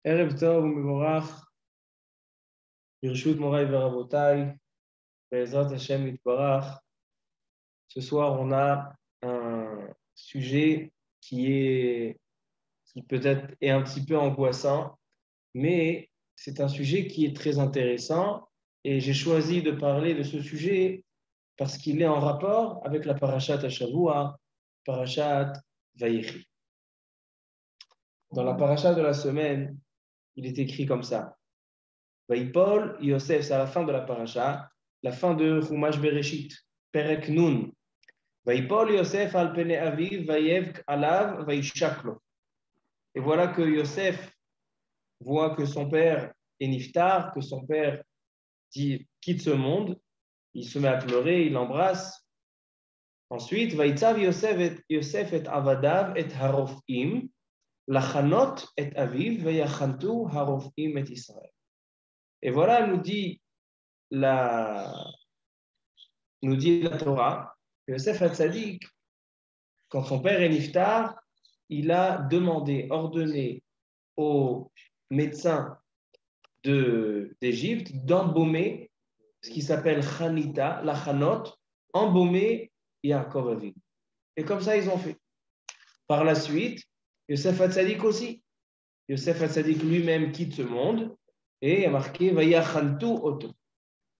Erev Tov u'Mevorach, Birshut Morai Verabotai, Be'ezrat Hashem Yitbarach. Ce soir, on a un sujet qui peut-être est un petit peu angoissant, mais c'est un sujet qui est très intéressant et j'ai choisi de parler de ce sujet parce qu'il est en rapport avec la Parashat Hashavua, Parashat Vayechi. Dans la Parashat de la semaine, il est écrit comme ça. Vaipol Yosef, c'est à la fin de la Parashat, la fin de Chumash Bereshit, Perek Nun. Vaipol Yosef al pene aviv, vayevk alav, vaishaklo. Et voilà que Yosef voit que son père est niftar, que son père quitte ce monde. Il se met à pleurer, il l'embrasse. Ensuite, Vaitzav Yosef et avadav et harofim, lachanot et aviv, vayachantu harofim et Israël. Et voilà, nous dit la Torah, que Yosef HaTzadik, quand son père est niftar, il a demandé, ordonné aux médecins d'Égypte d'embaumer ce qui s'appelle Chanita, la Chanot, embaumer Yaakov Avinu. Et comme ça, ils ont fait. Par la suite, Yosef HaTzadik aussi. Yosef HaTzadik lui-même quitte ce monde et il y a marqué Vayachantu Oto.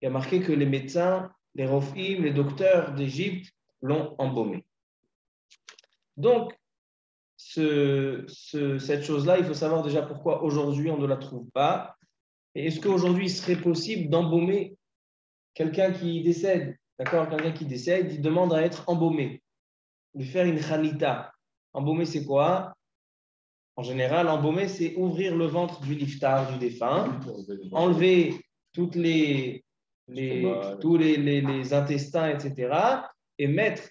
Il y a marqué que les médecins, les rofim, les docteurs d'Égypte l'ont embaumé. Donc, cette chose-là, il faut savoir déjà pourquoi aujourd'hui on ne la trouve pas. Et est-ce qu'aujourd'hui il serait possible d'embaumer quelqu'un qui décède? D'accord, quelqu'un qui décède, il demande à être embaumé, lui faire une chanita. Embaumer, c'est quoi? En général, embaumer, c'est ouvrir le ventre du niftar, du défunt, enlever tous les intestins, etc., et mettre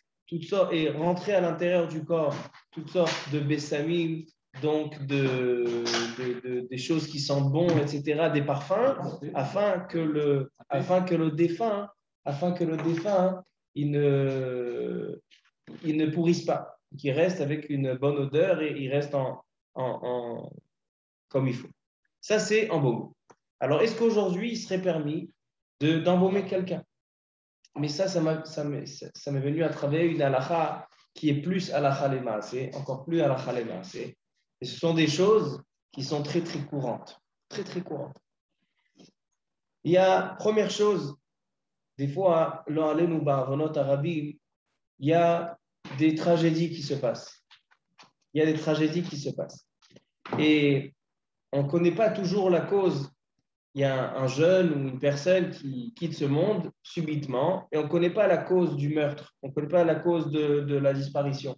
et rentrer à l'intérieur du corps toutes sortes de bessamim, donc des choses qui sentent bon, etc., des parfums, afin que le défunt, il ne pourrisse pas, qu'il reste avec une bonne odeur et il reste comme il faut. Ça, c'est embaumer. Alors, est-ce qu'aujourd'hui, il serait permis d'embaumer quelqu'un? Mais ça m'est venu à travers une halakha qui est plus halakha lema, c'est encore plus halakha lema. Et ce sont des choses qui sont très, très courantes. Très, très courantes. Il y a, première chose, des fois, il y a des tragédies qui se passent. Et on ne connaît pas toujours la cause. Il y a un jeune ou une personne qui quitte ce monde subitement et on ne connaît pas la cause du meurtre, on ne connaît pas la cause de la disparition.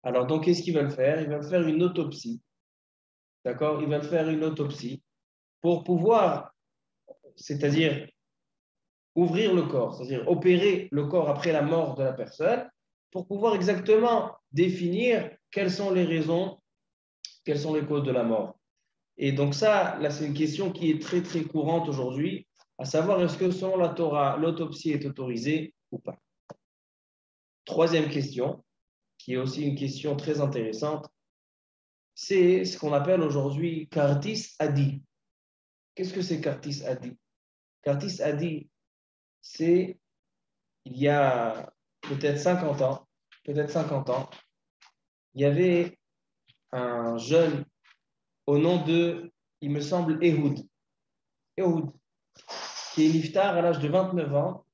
Alors, donc, qu'est-ce qu'ils veulent faire? Ils veulent faire une autopsie. D'accord? Ils veulent faire une autopsie pour pouvoir, c'est-à-dire ouvrir le corps, c'est-à-dire opérer le corps après la mort de la personne pour pouvoir exactement définir quelles sont les raisons, quelles sont les causes de la mort. Et donc ça, là, c'est une question qui est très, très courante aujourd'hui, à savoir est-ce que selon la Torah, l'autopsie est autorisée ou pas. Troisième question, qui est aussi une question très intéressante, c'est ce qu'on appelle aujourd'hui Kartis Adi. Qu'est-ce que c'est Kartis Adi? Kartis Adi, c'est il y a peut-être 50 ans, il y avait un jeune au nom de, il me semble, Ehud, qui est niftar à l'âge de 29 ans,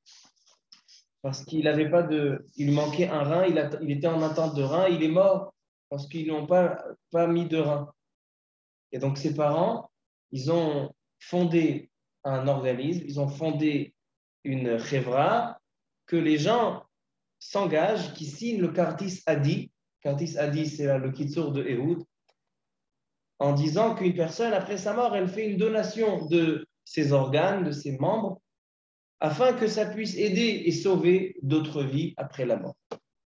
parce qu'il avait pas il lui manquait un rein, il était en attente de rein, il est mort parce qu'ils n'ont pas mis de rein. Et donc ses parents, ils ont fondé un organisme, ils ont fondé une chevra, que les gens s'engagent, qui signent le Kartis Adi. Kartis Adi, c'est le kitsour de Ehud, en disant qu'une personne, après sa mort, elle fait une donation de ses organes, de ses membres, afin que ça puisse aider et sauver d'autres vies après la mort.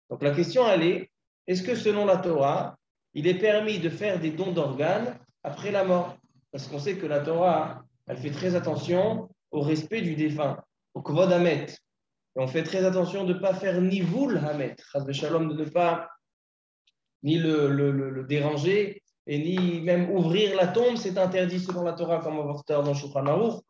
Donc la question, elle est, est-ce que selon la Torah, il est permis de faire des dons d'organes après la mort? Parce qu'on sait que la Torah, elle fait très attention au respect du défunt, au kvod hamet. Et on fait très attention de ne pas faire ni vul hamet, chas v'shalom, de ne pas ni le déranger, et ni même ouvrir la tombe, c'est interdit selon la Torah, comme on va voir tout à l'heure dans Shulchan Aruch.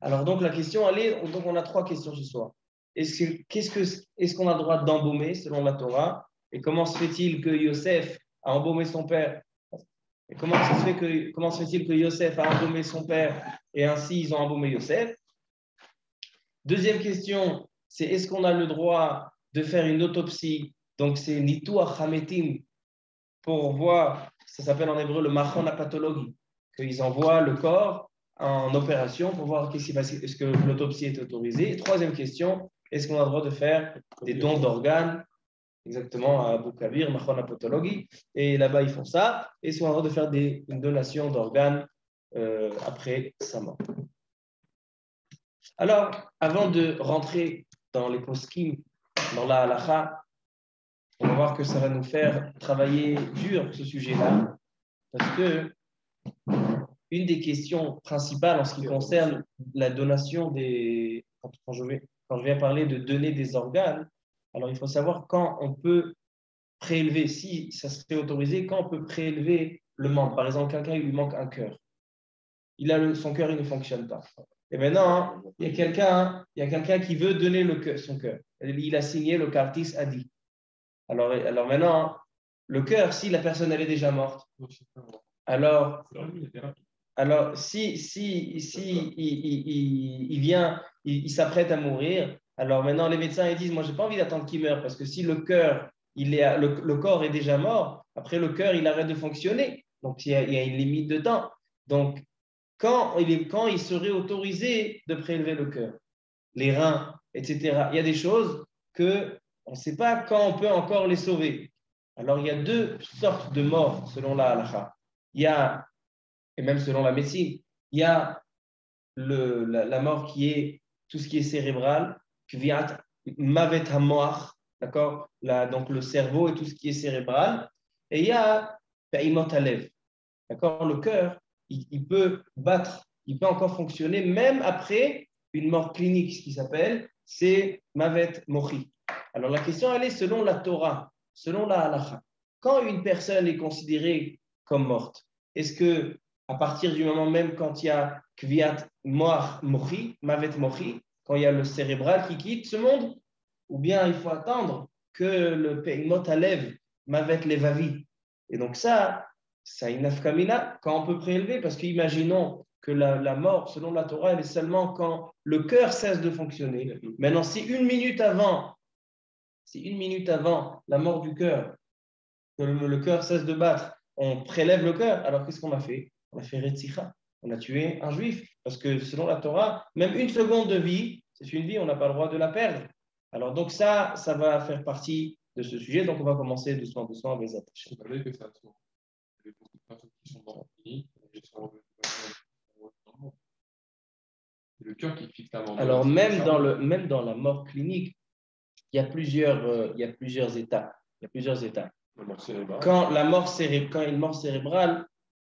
Alors donc la question, donc on a trois questions ce soir. Est-ce qu'on a le droit d'embaumer selon la Torah? Et comment se fait-il que Yosef a embaumé son père? Et comment se fait-il que Yosef a embaumé son père et ainsi ils ont embaumé Yosef? Deuxième question, c'est est-ce qu'on a le droit de faire une autopsie? Donc c'est Nituach Hametim pour voir, ça s'appelle en hébreu le machon pathologie, qu'ils envoient le corps en opération pour voir qu'est-ce qui passe, est-ce que l'autopsie est autorisée. Et troisième question, est-ce qu'on a le droit de faire des dons d'organes? Exactement, à Abu Kabir, Machon Pathologie. Et là-bas, ils font ça. Et ils sont en train de faire une donation d'organes après sa mort. Alors, avant de rentrer dans les poskim, dans la halacha, on va voir que ça va nous faire travailler dur ce sujet-là. Parce que une des questions principales en ce qui concerne la donation des. Quand je viens parler de donner des organes, alors il faut savoir quand on peut prélever, si ça serait autorisé, quand on peut prélever le membre. Par exemple, quelqu'un, il lui manque un cœur. Son cœur, il ne fonctionne pas. Et maintenant, il y a quelqu'un qui veut donner son cœur. Il a signé le cartis Adi. Alors maintenant, le cœur, si la personne elle est déjà morte, alors si il vient, il s'apprête à mourir, alors maintenant les médecins ils disent, moi j'ai pas envie d'attendre qu'il meure parce que si le cœur, le corps est déjà mort, après le cœur il arrête de fonctionner, donc il y a une limite de temps. Donc quand il serait autorisé de prélever le cœur, les reins, etc. Il y a des choses que on ne sait pas quand on peut encore les sauver. Alors il y a deux sortes de morts selon la halakha. Il y a, et même selon la médecine, il y a la mort qui est tout ce qui est cérébral, kviat mavet hamoach, d'accord, donc le cerveau et tout ce qui est cérébral. Et il y a peimot halev, d'accord, le cœur, il peut battre, il peut encore fonctionner même après une mort clinique, ce qui s'appelle, c'est mavet mochi. Alors la question, elle est selon la Torah, selon la halacha. Quand une personne est considérée comme morte, est-ce que à partir du moment même quand il y a kviat mochi, mavet mochi, quand il y a le cérébral qui quitte ce monde, ou bien il faut attendre que le peimot halev, mavet levavi. Et donc ça a une nafkamina quand on peut prélever, parce qu'imaginons que la mort, selon la Torah, elle est seulement quand le cœur cesse de fonctionner. Maintenant, si une minute avant la mort du cœur, que le cœur cesse de battre, on prélève le cœur, alors qu'est-ce qu'on a fait? On a fait Retzicha, on a tué un juif. Parce que selon la Torah, même une seconde de vie, c'est une vie, on n'a pas le droit de la perdre. Alors donc ça va faire partie de ce sujet. Donc on va commencer doucement à les attacher. Vous savez que ça se il y a beaucoup de personnes qui sont dans le clinique, le cœur qui fixe la mort. Alors même dans la mort clinique, il y a plusieurs étapes. Quand une mort cérébrale,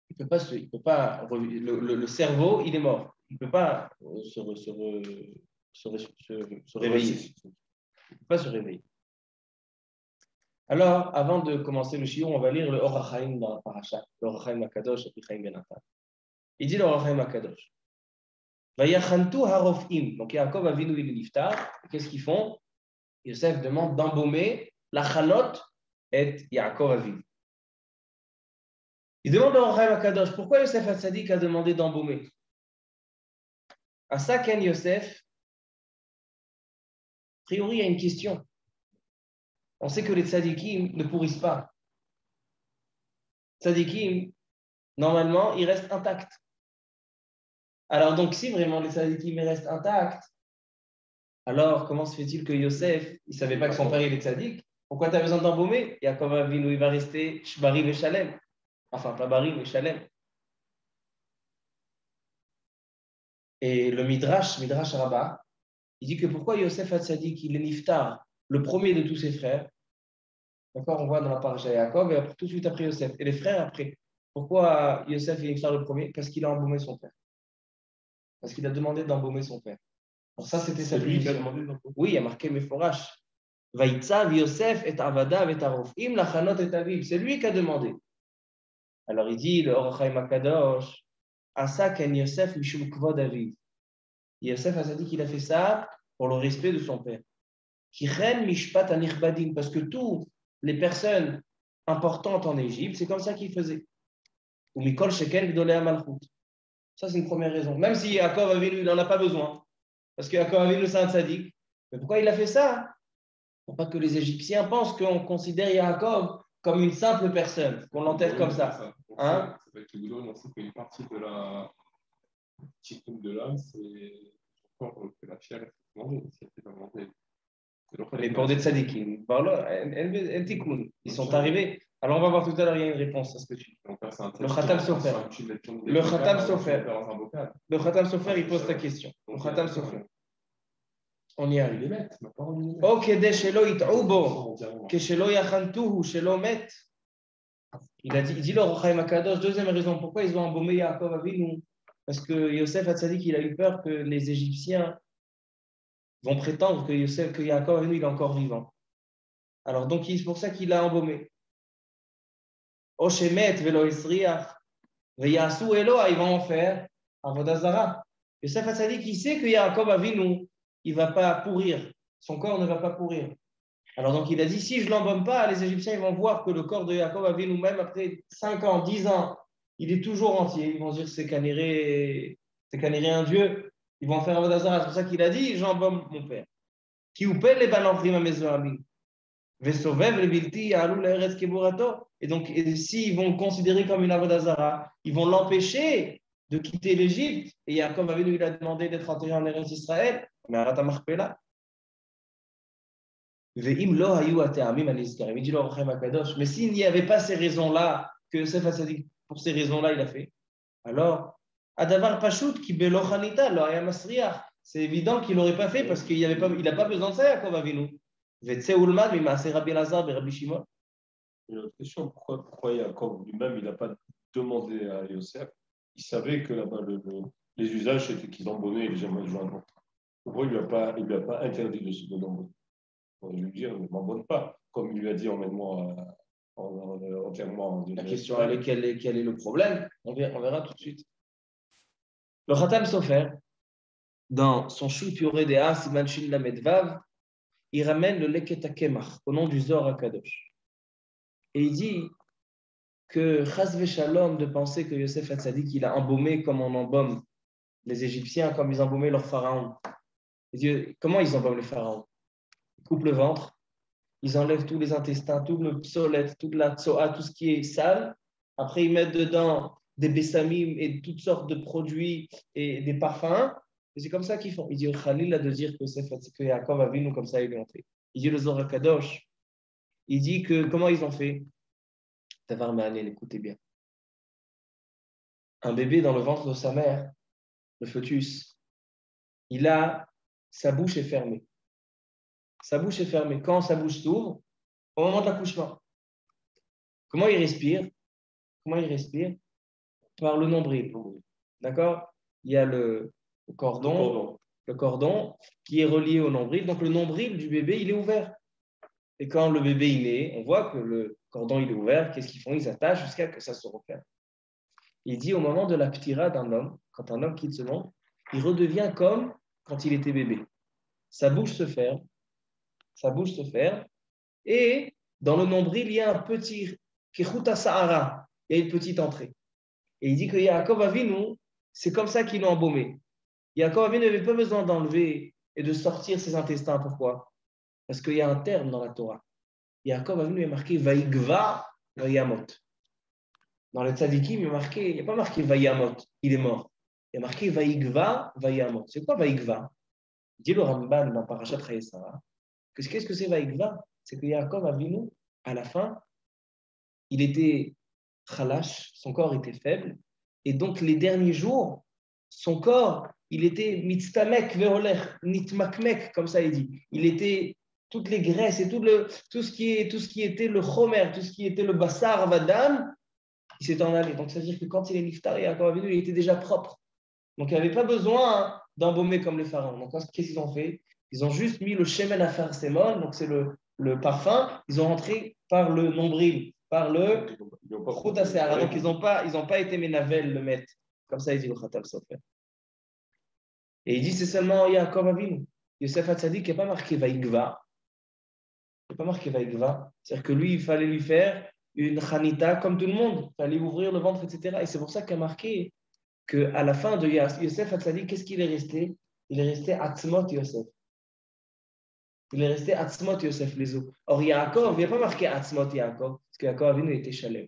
il peut pas le cerveau, il est mort. Il ne peut pas se réveiller. Il ne peut pas se réveiller. Alors, avant de commencer le shiur, on va lire le Or HaChaim dans la paracha, le Or HaChaim HaKadosh, Chaim Ben Natan. Il dit le Or HaChaim HaKadosh. Vayachantu harofim. Donc, Yaakov Avinu il est niftar. Qu'est-ce qu'ils font? Yosef demande d'embaumer la chanot et Yaakov Avinu. Il demande au Or HaChaim HaKadosh, pourquoi Yosef HaTzadik a demandé d'embaumer? À ça, Ken Yosef, a priori, il y a une question. On sait que les tzadikim ne pourrissent pas. Tzadikim, normalement, ils restent intacts. Alors donc, si vraiment les tzadikim restent intacts, alors comment se fait-il que Yosef, il ne savait pas que son père il est tzadik? Pourquoi tu as besoin d'embaumer? Yaakov Avinu, il va rester Shbari et Shalem. Enfin, pas Bari, mais Shalem. Et le Midrash Rabbah, il dit que pourquoi Yosef HaTzadik, il est niftar, le premier de tous ses frères. D'accord, on voit dans la paracha Yaakov, et après, tout de suite après Yosef. Et les frères après. Pourquoi Yosef est niftar le premier? Parce qu'il a embaumé son père. Parce qu'il a demandé d'embaumer son père. Alors ça, c'était sa punition. Oui, il y a marqué Meforash. Vaïtzav Yosef et Avadav et Arofim lachanot et Aviv. C'est lui qui a demandé. Alors il dit, le Or HaChaim HaKadosh, Asa ken Yosef mishum kvod aviv. Yosef a dit qu'il a fait ça pour le respect de son père. Kichen mishpat anichbadim, parce que toutes les personnes importantes en Égypte, c'est comme ça qu'il faisait. Ou mikol shekel gdolei malchut. Ça, c'est une première raison. Même si Yaakov Avinu, il n'en a pas besoin. Parce que Yaakov Avinu, c'est un tzaddik. Mais pourquoi il a fait ça? Pour pas que les Égyptiens pensent qu'on considère Yaakov comme une simple personne, qu'on l'enterre comme ça. Hein? Ça va être rigolo, on sait qu'une partie de la chicken de l'âme, c'est encore que la chair est mangée, si elle n'est pas mangée. Mais pour des tzaddikim, ils sont arrivés. Alors, on va voir tout à l'heure, il y a une réponse à ce que tu dis. Le Khatam Sofer. Le Khatam Sofer. Le Khatam Sofer, il pose ta question. Le Khatam Sofer. On y arrive. Oh, kede shelo it'ubo, ke shelo yachantuhu, shelo met. Il dit le Or HaChaim HaKadosh, deuxième raison, pourquoi ils ont embaumé Yaakov Avinu? Parce que Yosef Hatzadik, il a eu peur que les Égyptiens vont prétendre que Yaakov Avinu, il est encore vivant. Alors, donc, c'est pour ça qu'il l'a embaumé. Oshemet velo esriach, veyasu elo, ils vont en faire avodah zara. Yosef Hatzadik, il sait que Yaakov Avinu, il ne va pas pourrir. Son corps ne va pas pourrir. Alors, donc, il a dit, si je ne l'embaume pas, les Égyptiens, ils vont voir que le corps de Yaakov Avinu, même après 5 ans, 10 ans, il est toujours entier. Ils vont dire, c'est canéré un dieu. Ils vont faire avodah zara. C'est pour ça qu'il a dit, j'embaume mon père. Qui oupelle les balantrim à Mesoamim. Vesovev le bilti alou l'eretz keburato. Et donc, s'ils vont le considérer comme une avodah zara, ils vont l'empêcher de quitter l'Égypte. Et Yaakov Avinu, il a demandé d'être enterré en Eretz Israël. Mais Arata Marpela. Mais s'il n'y avait pas ces raisons-là, que Yosef Hatzadik, pour ces raisons-là, il a fait, alors, Adavar Pashut, qui belochanita, c'est évident qu'il n'aurait pas fait parce qu'il n'a pas besoin de ça, Yaakov Avinu. Vetse Ulman, mais Maaseh Rabbi Elazar et Rabbi Shimon. Une autre question, pourquoi Yaakov lui-même, il n'a pas demandé à Yosef, il savait que là-bas, les usages, c'était qu'ils embaumaient les joints. Pourquoi il ne lui a pas interdit de se donner? On va lui dire, ne m'embonne pas. Comme il lui a dit, emmène-moi entièrement. La question, elle est quel est le problème? On verra tout de suite. Le Khatam Sofer, dans son Shut Yoredea, Siman Shin Lamed Vav, il ramène le Leket HaKemach au nom du Zohar HaKadosh. Et il dit que Chas Shalom de penser que Yosef Hatzadik, il a embaumé comme on embaume les Égyptiens, comme ils embaumaient leur pharaon. Il dit, comment ils embaument le pharaon? Ils coupent le ventre, ils enlèvent tous les intestins, tout le psolète, toute la tsoa, tout ce qui est sale. Après, ils mettent dedans des bessamim et toutes sortes de produits et des parfums. Et c'est comme ça qu'ils font. Il dit, Khalil a de dire que Yaakov a vu nous comme ça, il est entré. Il dit le Zohar Kadosh. Il dit que comment ils ont fait? Tavar Ma'anel, écoutez bien. Un bébé dans le ventre de sa mère, le fœtus, sa bouche est fermée. Sa bouche est fermée. Quand sa bouche s'ouvre, au moment de l'accouchement, comment il respire? Par le nombril. D'accord? Il y a le cordon qui est relié au nombril. Donc le nombril du bébé, il est ouvert. Et quand le bébé il est, on voit que le cordon il est ouvert. Qu'est-ce qu'ils font? Ils attachent jusqu'à ce que ça se referme. Il dit au moment de la ptira d'un homme, quand un homme quitte ce monde, il redevient comme quand il était bébé. Sa bouche se ferme. Et dans le nombril, il y a un petit Kechuta Sahara. Il y a une petite entrée. Et il dit que Yaakov Avinu, c'est comme ça qu'il l'a embaumé. Yaakov Avinu n'avait pas besoin d'enlever et de sortir ses intestins. Pourquoi? Parce qu'il y a un terme dans la Torah. Yaakov Avinu est marqué Vaïgva Vayamot. Dans les tzadikim, il n'y a pas marqué Vayamot, il est mort. Il y a marqué Vaïgva Vayamot. C'est quoi Vaïgva? Dit le Ramban dans Parashat Chayesara. Qu'est-ce que c'est Vaïgva? C'est que Yaakov Avinu, à la fin, il était khalash, son corps était faible, et donc les derniers jours, son corps, il était mitztamek ve'olech, nitmakmek, comme ça il dit. Il était toutes les graisses et tout ce qui était le chomer, tout ce qui était le bassar vadam, il s'est en allé. Donc ça veut dire que quand il est niftar, Yaakov Avinu, il était déjà propre. Donc il n'avait pas besoin d'embaumer comme les pharaons. Donc qu'est-ce qu'ils ont fait? Ils ont juste mis le shemen afar semon, donc c'est le parfum, ils ont rentré par le nombril par le Ils n'ont pas Chouta Seara. Donc, ils n'ont pas été Ménavel le mettre. Comme ça, il dit le Khatam Sofer. Et il dit c'est seulement Yaakov Avinu. Yosef Hatzadik qui n'est pas marqué Vaïgva. Il n'est pas marqué Vaïgva. C'est-à-dire que lui, il fallait lui faire une Chanita comme tout le monde. Il fallait ouvrir le ventre, etc. Et c'est pour ça qu'il a marqué qu'à la fin de Yosef Hatzadik, qu'est-ce qu'il est resté? Il est resté Atzmot Yosef. Il est resté Atzmot Yosef les os. Or, Yaakov, il n'y a pas marqué Atzmot Yaakov, parce que Yaakov Avinu était Shalem.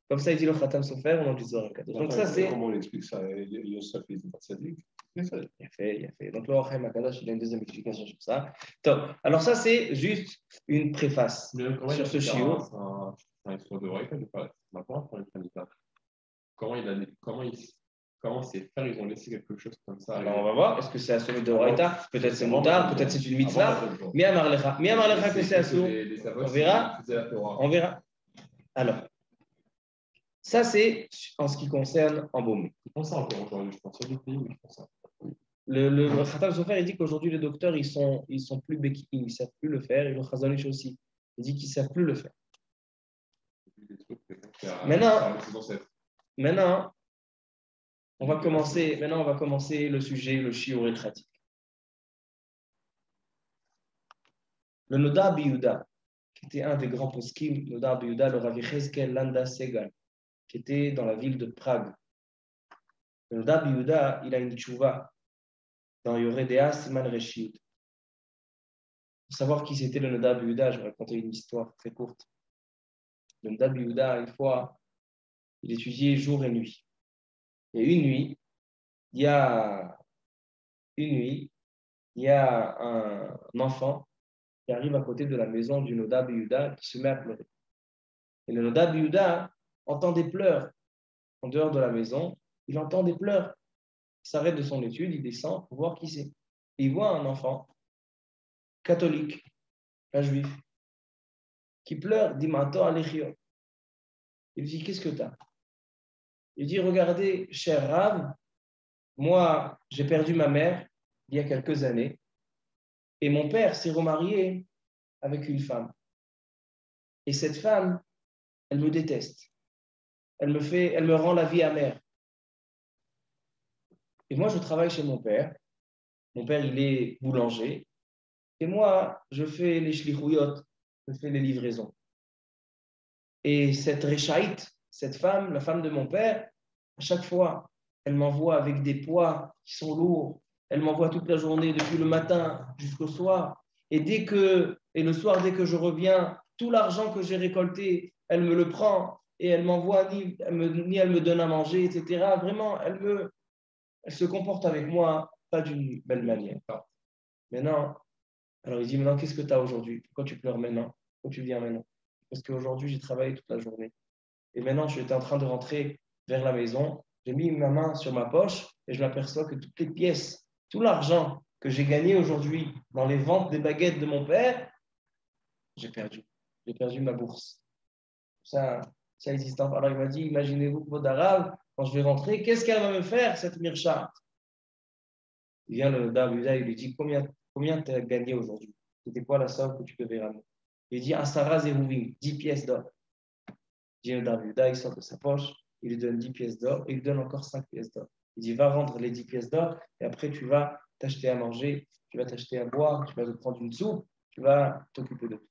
Comme ça, il dit le Khatam Sofer au nom du Zohar. Donc, ça, c'est. Comment on explique ça? Yosef, il n'était pas sadique. Il a fait. Donc, le Rachem Akadosh, il a une deuxième explication sur ça. Top. Alors, ça, c'est juste une préface sur ce chiot. C'est un histoire de Raïta, je ne sais pas. On n'a pas encore le candidat. Comment c'est faire? Ils ont laissé quelque chose comme ça. Alors, on va voir. Est-ce que c'est Assoumé de Raïta? Peut-être c'est Moutard, peut-être c'est une mitzvah. Mi Amar Lecha que c'est Assou. On verra. On verra. Alors, ça, c'est en ce qui concerne embaumé. Je pense ça encore aujourd'hui. Je pense qu'il y a des pays où ils font ça. Le Khatam Sofer, il dit qu'aujourd'hui, les docteurs, ils sont plus béquilles, ils ne savent plus le faire. Et le Khazanish aussi. Il dit qu'ils ne savent plus le faire. Maintenant, on va commencer le sujet, le shiur et pratique. Le Noda Biyuda, qui était un des grands poskim, Noda Biyuda, le Rav Yechezkel Landa Segal, qui était dans la ville de Prague. Le Noda Biyuda, il a une tchouva dans Yoredea Siman Reshid. Pour savoir qui c'était le Noda Biyuda, je vais raconter une histoire très courte. Le Noda Biyuda, une fois, il étudiait jour et nuit. Et une nuit, il y a un enfant qui arrive à côté de la maison du Noda Biyuda qui se met à pleurer. Et le Noda Biyuda entend des pleurs en dehors de la maison. Il entend des pleurs. Il s'arrête de son étude, il descend pour voir qui c'est. Et il voit un enfant catholique, un juif, qui pleure, dit Mato Alechio. Il dit qu'est-ce que tu as? Il dit regardez, cher Rav, moi j'ai perdu ma mère il y a quelques années et mon père s'est remarié avec une femme. Et cette femme, elle me déteste. Elle me rend la vie amère. Et moi, je travaille chez mon père. Mon père, il est boulanger. Et moi, je fais les shlichouyot, je fais les livraisons. Et cette Réchaït, cette femme, la femme de mon père, à chaque fois, elle m'envoie avec des poids qui sont lourds. Elle m'envoie toute la journée, depuis le matin jusqu'au soir. Et le soir, dès que je reviens, tout l'argent que j'ai récolté, elle me le prend et elle m'envoie, ni elle me donne à manger, etc. Vraiment, elle se comporte avec moi pas d'une belle manière. Maintenant, alors il dit, maintenant, qu'est-ce que tu as aujourd'hui? Pourquoi tu pleures maintenant? Pourquoi tu viens maintenant? Parce qu'aujourd'hui, j'ai travaillé toute la journée. Et maintenant, j'étais en train de rentrer vers la maison. J'ai mis ma main sur ma poche et je m'aperçois que toutes les pièces, tout l'argent que j'ai gagné aujourd'hui dans les ventes des baguettes de mon père, j'ai perdu. J'ai perdu ma bourse. Ça existe. Alors il m'a dit, imaginez-vous, Kvod Arav, quand je vais rentrer, qu'est-ce qu'elle va me faire, cette Mirchat? Il vient le Davuda, il lui dit, combien tu as gagné aujourd'hui? C'était quoi la somme que tu devais ramener? Il dit, Asara Zeruvim, 10 pièces d'or. Il dit, le Davuda, il sort de sa poche, il lui donne 10 pièces d'or et il lui donne encore 5 pièces d'or. Il dit, va rendre les 10 pièces d'or et après tu vas t'acheter à manger, tu vas t'acheter à boire, tu vas te prendre une soupe, tu vas t'occuper de tout.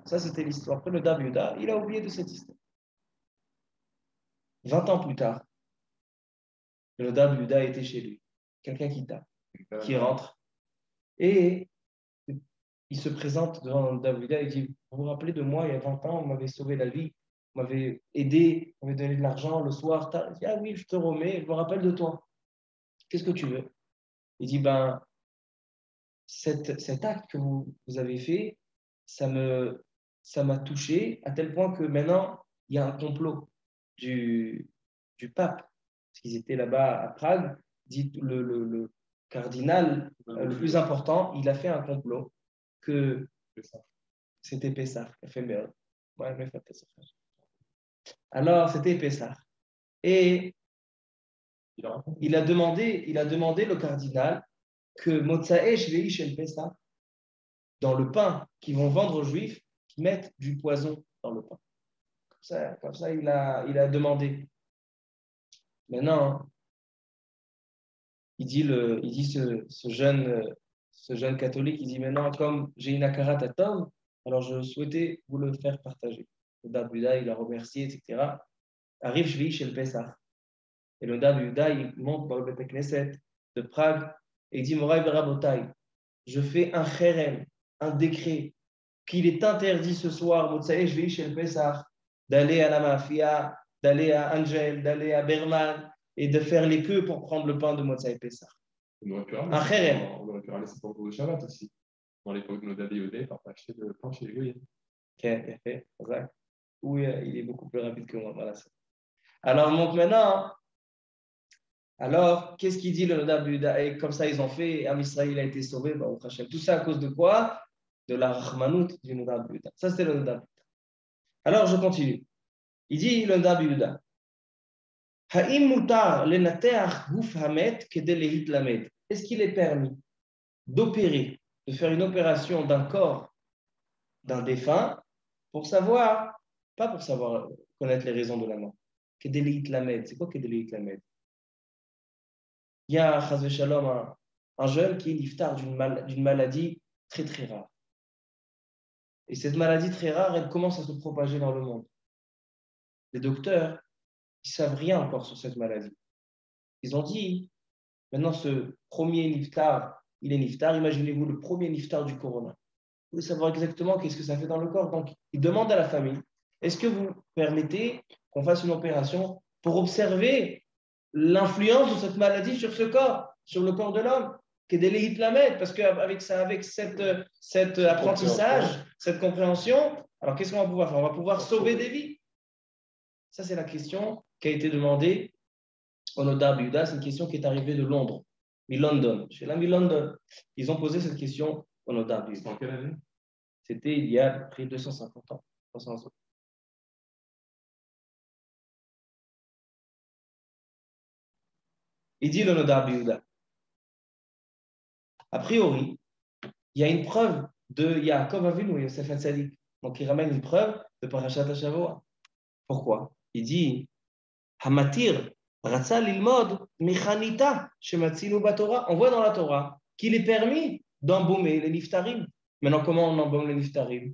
Ça, c'était l'histoire. Après, le Davuda, il a oublié de cette histoire. 20 ans plus tard, le Davuda était chez lui. Quelqu'un qui rentre et il se présente devant le Davuda et dit, vous vous rappelez de moi, il y a 20 ans, on m'avait sauvé la vie, on m'avait aidé, on m'avait donné de l'argent le soir. Il dit, ah oui, je te remets, je me rappelle de toi. Qu'est-ce que tu veux? Il dit, cet acte que vous avez fait, ça m'a touché à tel point que maintenant, il y a un complot du pape, parce qu'ils étaient là-bas à Prague, dit le cardinal le plus important, il a fait un complot que c'était Pessah, éphémère. Ouais, mais alors, c'était Pessah. Et il a demandé le cardinal que Motsaesh Veish El Pessah, dans le pain qu'ils vont vendre aux Juifs, qu'ils mettent du poison dans le pain. Comme ça il a demandé. Maintenant, il dit ce jeune catholique, il dit maintenant, comme j'ai une akarat atom, alors je souhaitais vous le faire partager. Le Dab Yuda, il a remercié, etc. Arrive Shvi chez le Pessah. Et le Dab Yuda, il monte dans le Beth Knesset de Prague et il dit Moraï Berabotai, je fais un kherem, un décret, qu'il est interdit ce soir, Motsaï Shvi chez le Pessah, d'aller à la mafia, d'aller à Angel, d'aller à Berman et de faire les queues pour prendre le pain de Motsaï Pessah. On aurait pu ramener ça pour le Shabbat aussi. Dans l'époque de nos Dabi Odé, par acheter le pain chez les Goyens. Ok, exact. Oui, il est beaucoup plus rapide que moi. Voilà. Alors, donc maintenant, alors, qu'est-ce qu'il dit le Nodab Yuda? Et comme ça, ils ont fait, Am Israël a été sauvé, bah, tout ça à cause de quoi? De la Rahmanout du Nodab Yuda. Ça, c'est le Nodab Yuda. Alors, je continue. Il dit le Nodab Yuda. Ha'im mutar lenateach guf hamet kedel lehit lamed. Est-ce qu'il est permis d'opérer, de faire une opération d'un corps d'un défunt pour savoir, pas pour savoir connaître les raisons de la mort. Kedel lehit lamed. C'est quoi kedel lehit lamed? Il y a Chaz Shalom, un jeune qui est niftar d'une maladie très très rare. Et cette maladie très rare, elle commence à se propager dans le monde. Les docteurs, ils ne savent rien encore sur cette maladie. Ils ont dit, maintenant ce premier niftar, il est niftar, imaginez-vous le premier niftar du corona. Vous voulez savoir exactement qu'est-ce que ça fait dans le corps. Donc, ils demandent à la famille, est-ce que vous permettez qu'on fasse une opération pour observer l'influence de cette maladie sur ce corps, sur le corps de l'homme, qu'Edelehit Lamed, parce qu'avec cet apprentissage, cette compréhension, alors qu'est-ce qu'on va pouvoir faire? On va pouvoir sauver des vies. Ça, c'est la question qui a été demandée au Nodab Yuda. C'est une question qui est arrivée de Londres, London. Chez l'ami London, ils ont posé cette question au Nodab Yuda. C'était en quelle année? C'était il y a à peu près 250 ans. 300 ans. Il dit le Nodab Yuda. A priori, il y a une preuve de Yaakov Avinu et Yosef Hatzadik. Donc, il ramène une preuve de Parashat HaShavua. Pourquoi? Il dit Hamatir Ratza Lilmod Mechanita Shematzinu Batorah. On voit dans la Torah qu'il est permis d'embaumer les niftarim. Maintenant, comment on embaume les niftarim?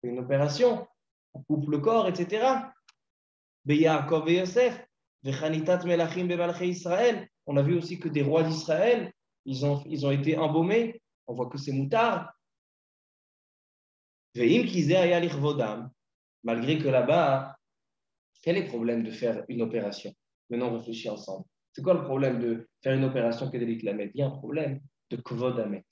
Une opération, on coupe le corps, etc. Yaakov et Yosef, Vechanitat Melachim Bemalchei Israël. On a vu aussi que des rois d'Israël, ils ont été embaumés. On voit que c'est moutard. Veim Kizeh Aya Lichvodam. Malgré que là-bas, quel est le problème de faire une opération? Maintenant, on réfléchit ensemble. C'est quoi le problème de faire une opération Kedelit Lamed? Il y a un problème de Kvod Amet,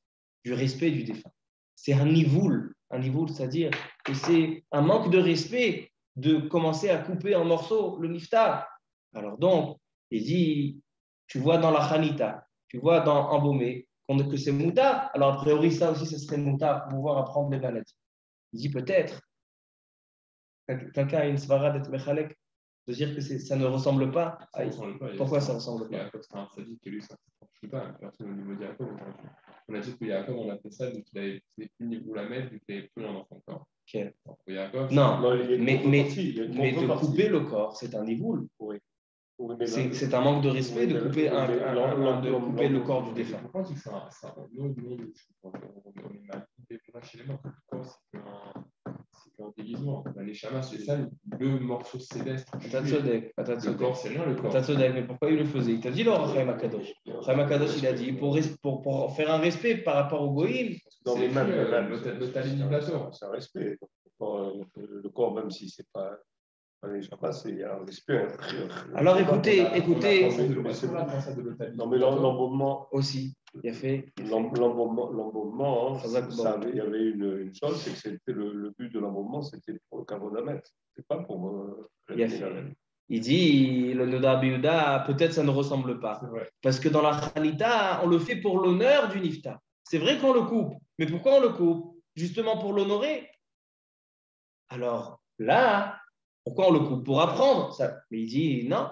du respect du défunt. C'est un nivoul, c'est-à-dire que c'est un manque de respect de commencer à couper en morceaux le niftar. Alors donc, il dit, tu vois dans la Chanita, tu vois dans embaumer, que c'est moutard. Alors a priori, ça aussi, ce serait moutard pour pouvoir apprendre les maladies. Il dit peut-être, quelqu'un a une svara d'être mechalek, de dire que ça ne ressemble pas. Pourquoi ça ne ressemble pas? Yaakov, c'est un sadique que lui, ça ne pas. Personne au niveau de Yaakov. On a dit que Yaakov, on a fait ça, donc il avait plus niveau la mettre, vu qu'il n'avait plus rien dans son corps. Okay. Yaakov, non, mais de couper le corps, c'est un nivoul. Oui. C'est un manque de respect de couper le corps du défunt. Pourquoi on dit que c'est un on est mal chez les morts? C'est qu'un déguisement. Les chamas, c'est ça, le morceau céleste. Le corps, c'est rien, le corps. Mais pourquoi il le faisait? Il t'a dit, là, Chaim Akadosh. Chaim Akadosh, il a dit, pour faire un respect par rapport au Goïm. C'est même le talimidator. C'est un respect. Le corps, même si c'est pas. Il y a un respect. Alors écoutez. Non, mais l'embaumement aussi, il a fait. L'embaumement, il y avait une chose, c'est que c'était le but de l'embaumement, c'était pour le carbonamètre. C'est pas pour. Il dit, le Nodab Yuda, peut-être ça ne ressemble pas. Parce que dans la Chanita, on le fait pour l'honneur du Nifta. C'est vrai qu'on le coupe, mais pourquoi on le coupe? Justement pour l'honorer. Alors là, pourquoi on le coupe? Pour apprendre. Mais il dit non.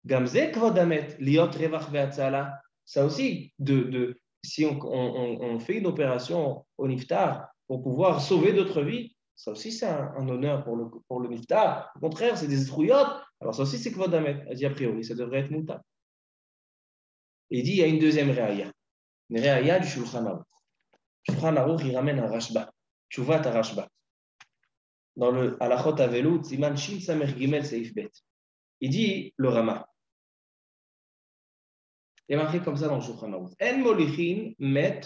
Gamze kvodamet, liot revach ve'atzala. Ça aussi, si on fait une opération au niftar pour pouvoir sauver d'autres vies, Ça aussi, c'est un honneur pour le niftar. Au contraire, c'est des zrouyotes. Alors, ça aussi, c'est kvod hamet. Elle dit, a priori, ça devrait être mouta. Et il dit, il y a une deuxième réaïa. Une réaïa du Shulchan Aruch. Shulchan Aruch, il ramène un rashba. Tchouvat à rashba. Dans le Halachot Avelu, Tziman Shin Samer Gimel Seif Bet. Il dit, le Rama. Il est marqué comme ça dans le Shulchan Aruch. En molichin met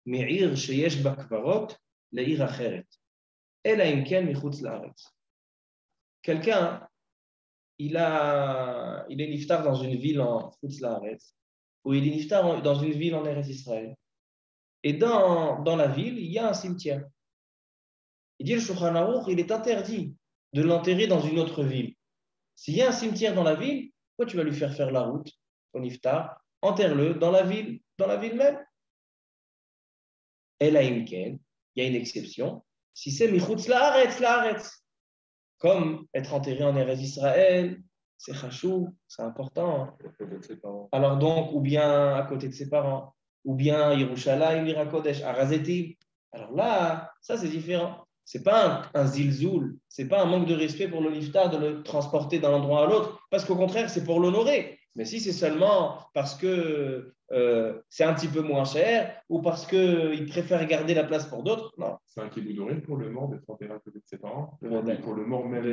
mi'ir sheyesh bakvarot le'ir acheret. Ela imken michutz la'aretz. Quelqu'un, il est niftar dans une ville en chutz la'aretz, ou il est niftar dans une ville en Eretz Israël. Et dans la ville, il y a un cimetière. Il dit le Shulchan Aruch, il est interdit de l'enterrer dans une autre ville. S'il y a un cimetière dans la ville, pourquoi tu vas lui faire la route au niftar? Enterre-le dans la ville même. Ela imken, il y a une exception. Si c'est michutz la'aretz, comme être enterré en Eretz Israël, c'est chachou, c'est important. Alors donc, ou bien à côté de ses parents, ou bien Yerushalayim, Irakodesh, Arazetim. Alors là, ça c'est différent. C'est pas un zilzoul, c'est pas un manque de respect pour le niftar de le transporter d'un endroit à l'autre, parce qu'au contraire, c'est pour l'honorer. Mais si c'est seulement parce que c'est un petit peu moins cher ou parce qu'il préfère garder la place pour d'autres, non. C'est un kibbutz d'origine pour le mort d'être enterré à côté de ses parents. Pour le mort même.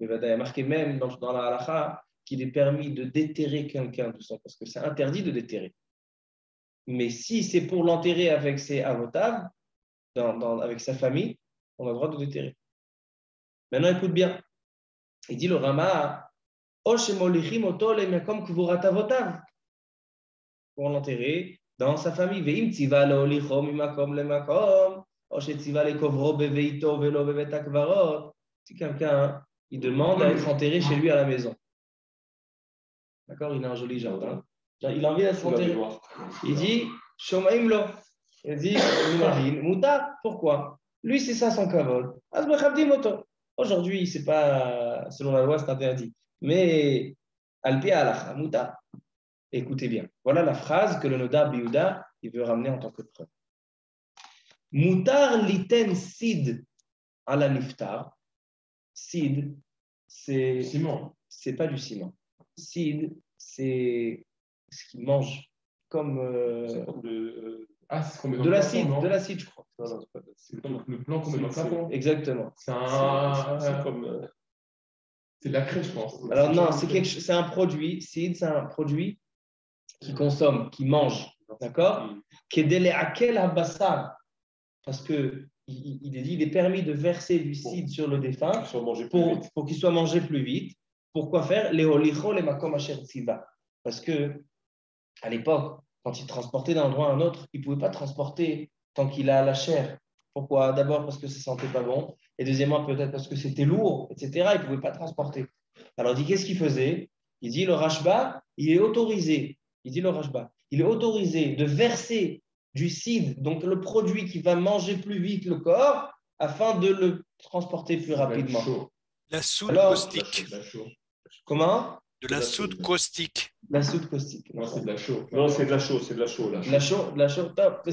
Il y a marqué même dans la halakha qu'il est permis de déterrer quelqu'un, tout ça, parce que c'est interdit de déterrer. Mais si c'est pour l'enterrer avec ses avotav, avec sa famille, on a le droit de déterrer. Maintenant, écoute bien. Il dit le Rama, pour l'enterrer dans sa famille. Si quelqu'un il demande à être enterré chez lui à la maison, d'accord, il a un joli jardin, il a envie d'être enterré. Il dit, Shomaimlo. Il dit, imagine, Mouta, pourquoi? Lui, c'est ça son kavod. Aujourd'hui, c'est pas, selon la loi, c'est interdit. Mais, Alpi alacha, Mouta. Écoutez bien. Voilà la phrase que le Noda Biouda il veut ramener en tant que preuve. Moutar liten sid à la niftar. Sid, c'est. Ciment. C'est pas du ciment. Sid, c'est ce qu'il mange. Comme. C'est comme c'est qu'on met dans de le l'acide, plafond, de l'acide, je crois. Non, c'est comme le plan qu'on met dans le plafond. Exactement. C'est comme. C'est de la crème, je pense. Alors non, c'est un produit. Sid, c'est un produit qui consomme, qui mange. D'accord? Qui est délai à quel abassar? Parce que il est permis de verser du cidre sur le défunt pour qu'il soit mangé plus vite. Pourquoi faire? Parce que à l'époque, quand il transportait d'un endroit à un autre, il ne pouvait pas transporter tant qu'il a la chair. Pourquoi? D'abord parce que ça ne sentait pas bon. Et deuxièmement, peut-être parce que c'était lourd, etc. Il ne pouvait pas transporter. Alors, il dit, qu'est-ce qu'il faisait? Il dit, le rashba, il est autorisé. Il dit, le rashba, il est autorisé de verser du cidre, donc le produit qui va manger plus vite le corps, afin de le transporter plus rapidement. La soude caustique. Comment? De la soude caustique. La soude caustique. Non, c'est de la chaux. Non, c'est de la chaux, c'est de la chaux. De la chaux, top.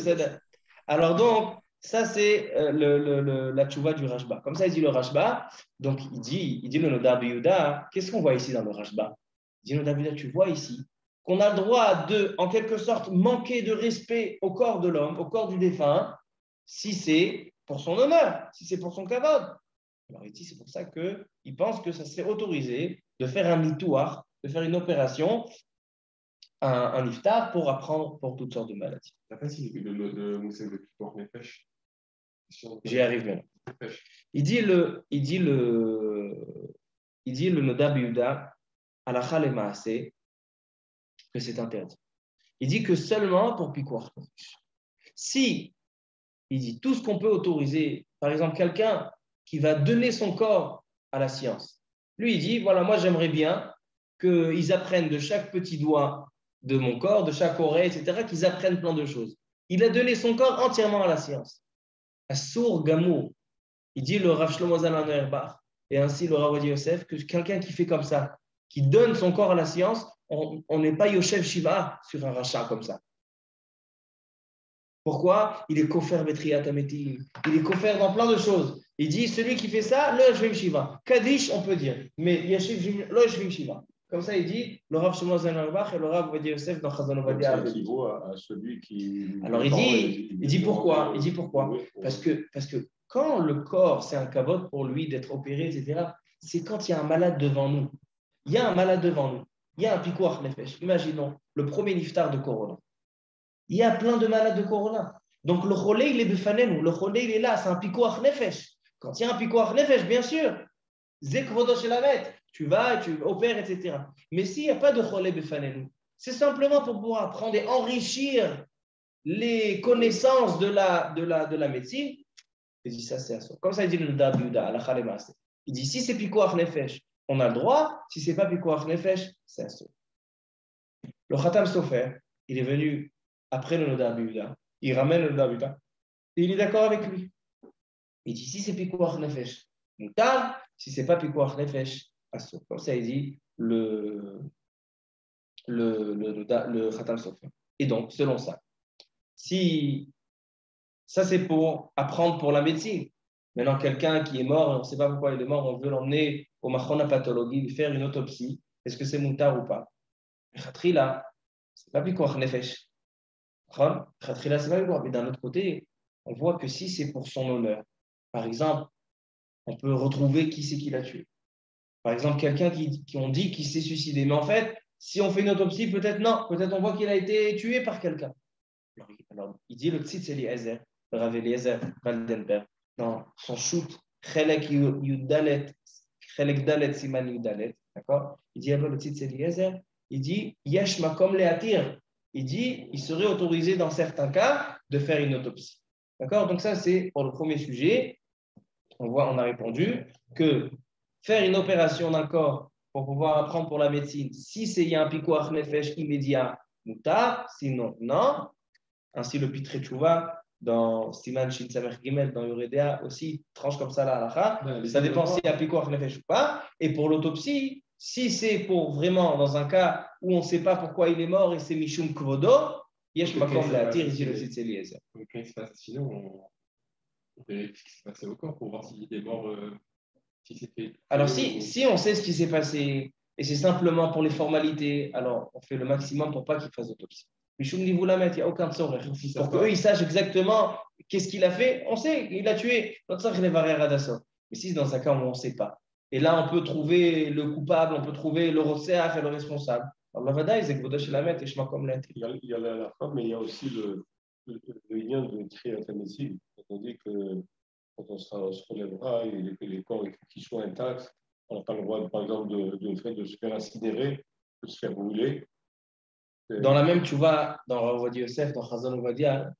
Alors donc, ça c'est la tchouva du Rashba. Comme ça, il dit le Rashba. Donc, il dit le Noda Biyuda. Qu'est-ce qu'on voit ici dans le Rashba? Il dit le Noda Biyuda, tu vois ici qu'on a le droit de, en quelque sorte, manquer de respect au corps de l'homme, au corps du défunt, si c'est pour son honneur, si c'est pour son kavod. Alors ici, c'est pour ça qu'il pense que ça serait autorisé de faire un mitouar, de faire une opération, un iftar pour apprendre pour toutes sortes de maladies. La facile de Moussek de Pipor Nefesh. J'y arrive bien. Il dit le Noda Biyuda, Halakha le Maaseh, que c'est interdit. Il dit que seulement pour Pikuach Nefesh. Si, il dit tout ce qu'on peut autoriser, par exemple quelqu'un qui va donner son corps à la science, lui il dit, voilà, moi j'aimerais bien qu'ils apprennent de chaque petit doigt de mon corps, de chaque oreille, etc., qu'ils apprennent plein de choses. Il a donné son corps entièrement à la science. Assour Gamour, il dit le Rav Shlomo Zalman Auerbach, et ainsi le Rav Ovadia Yosef, que quelqu'un qui fait comme ça, qui donne son corps à la science, on n'est pas Yoshev Shiva sur un rachat comme ça. Pourquoi? Il est kofer betriyat hametim. Il est kofer dans plein de choses. Il dit, celui qui fait ça, lo yashvim shiva. Kaddish, on peut dire, mais lo yashvim shiva. Comme ça, il dit, le Rav Shlomo Zalman Auerbach et le Rav Ovadia Yosef dans Chazon Ovadia. Ça équivaut à celui qui... Alors, il dit pourquoi? Il dit pourquoi? Parce que quand le corps, c'est un kavod pour lui d'être opéré, etc., c'est quand il y a un malade devant nous. Il y a un malade devant nous. Il y a un pikuach nefesh. Imaginons le premier niftar de Corona. Il y a plein de malades de Corona. Donc, le cholé, il est befanenou. Le cholé, il est là. C'est un pikuach nefesh. Quand il y a un pikuach nefesh, bien sûr, zekvodo shelamet, tu vas, tu opères, etc. Mais s'il n'y a pas de cholé befanenou, c'est simplement pour pouvoir apprendre et enrichir les connaissances de la médecine. Il dit ça, c'est à soi. Comme ça, il dit le Dabiuda, la Khalemaste. Il dit si c'est pikuach nefesh, on a le droit. Si ce n'est pas pikuach nefesh, c'est à soi. Le Khatam Sofer, il est venu après le Noda Biuda, il ramène le Noda Biuda et il est d'accord avec lui. Il dit si c'est pikuach nefesh, moutar. Si ce n'est pas pikuach nefesh, asso. Comme ça, il dit le Khatam Sofer. Et donc, selon ça, si ça c'est pour apprendre pour la médecine. Maintenant, quelqu'un qui est mort, on ne sait pas pourquoi il est mort, on veut l'emmener au machona pathologie, lui faire une autopsie. Est-ce que c'est moutar ou pas? Khatrila, c'est pas pikuach nefesh. Khatrila, c'est pas pikuach. Mais d'un autre côté, on voit que si c'est pour son honneur, par exemple, on peut retrouver qui c'est qui l'a tué. Par exemple, quelqu'un qui on dit qu'il s'est suicidé. Mais en fait, si on fait une autopsie, peut-être non. Peut-être on voit qu'il a été tué par quelqu'un. Alors, il dit le Tzitz Eliezer, le Rav Eliezer Waldenberg, dans son shoot, Chelek Yudalet, Chelek Dalet Siman Yudalet, d'accord? Il dit le Tzitz Eliezer, il dit Yesh Makom Leatir. Il dit il serait autorisé dans certains cas de faire une autopsie. D'accord? Donc, ça, c'est pour le premier sujet. On a répondu que faire une opération d'un corps pour pouvoir apprendre pour la médecine, si il y a un pikuach nefesh immédiat, moutar, sinon, non. Ainsi, le Pitre Tchouva, dans Siman Shin Samer Gimel, dans Yoredea, aussi tranche comme ça la halakha. Ça dépend s'il y a pikuach nefesh ou pas. Et pour l'autopsie, si c'est pour vraiment, dans un cas où on ne sait pas pourquoi il est mort et c'est Mishum Kvodo, Yesh Makom Leatir, ici le Tzitz Eliezer. Quand il se passe, sinon, on vérifie ce qui s'est passé au corps pour voir s'il est mort. Alors, si on sait ce qui s'est passé et c'est simplement pour les formalités, alors on fait le maximum pour pas qu'il fasse d'autopsie. Mishum Nivou Lamet, il n'y a aucun tsorech. Pour qu'eux, ils sachent exactement qu'est-ce qu'il a fait. On sait, il a tué. Notre sacre est varié à Dassault. Mais si c'est dans un cas où on ne sait pas. Et là, on peut trouver le coupable, on peut trouver le rosséach et le responsable. Alors, la vadaï, c'est que Bodash Lamet et Shmakom Let. Il y a la femme, mais il y a aussi le lien de créer la médecine. On dit que quand on se relèvera et les corps qui soient intacts, on n'a pas le droit, par exemple, de se faire incinérer, de se faire brûler. Dans la même, tu vois, dans Rav Ovadia Yosef, dans Chazon Ovadia,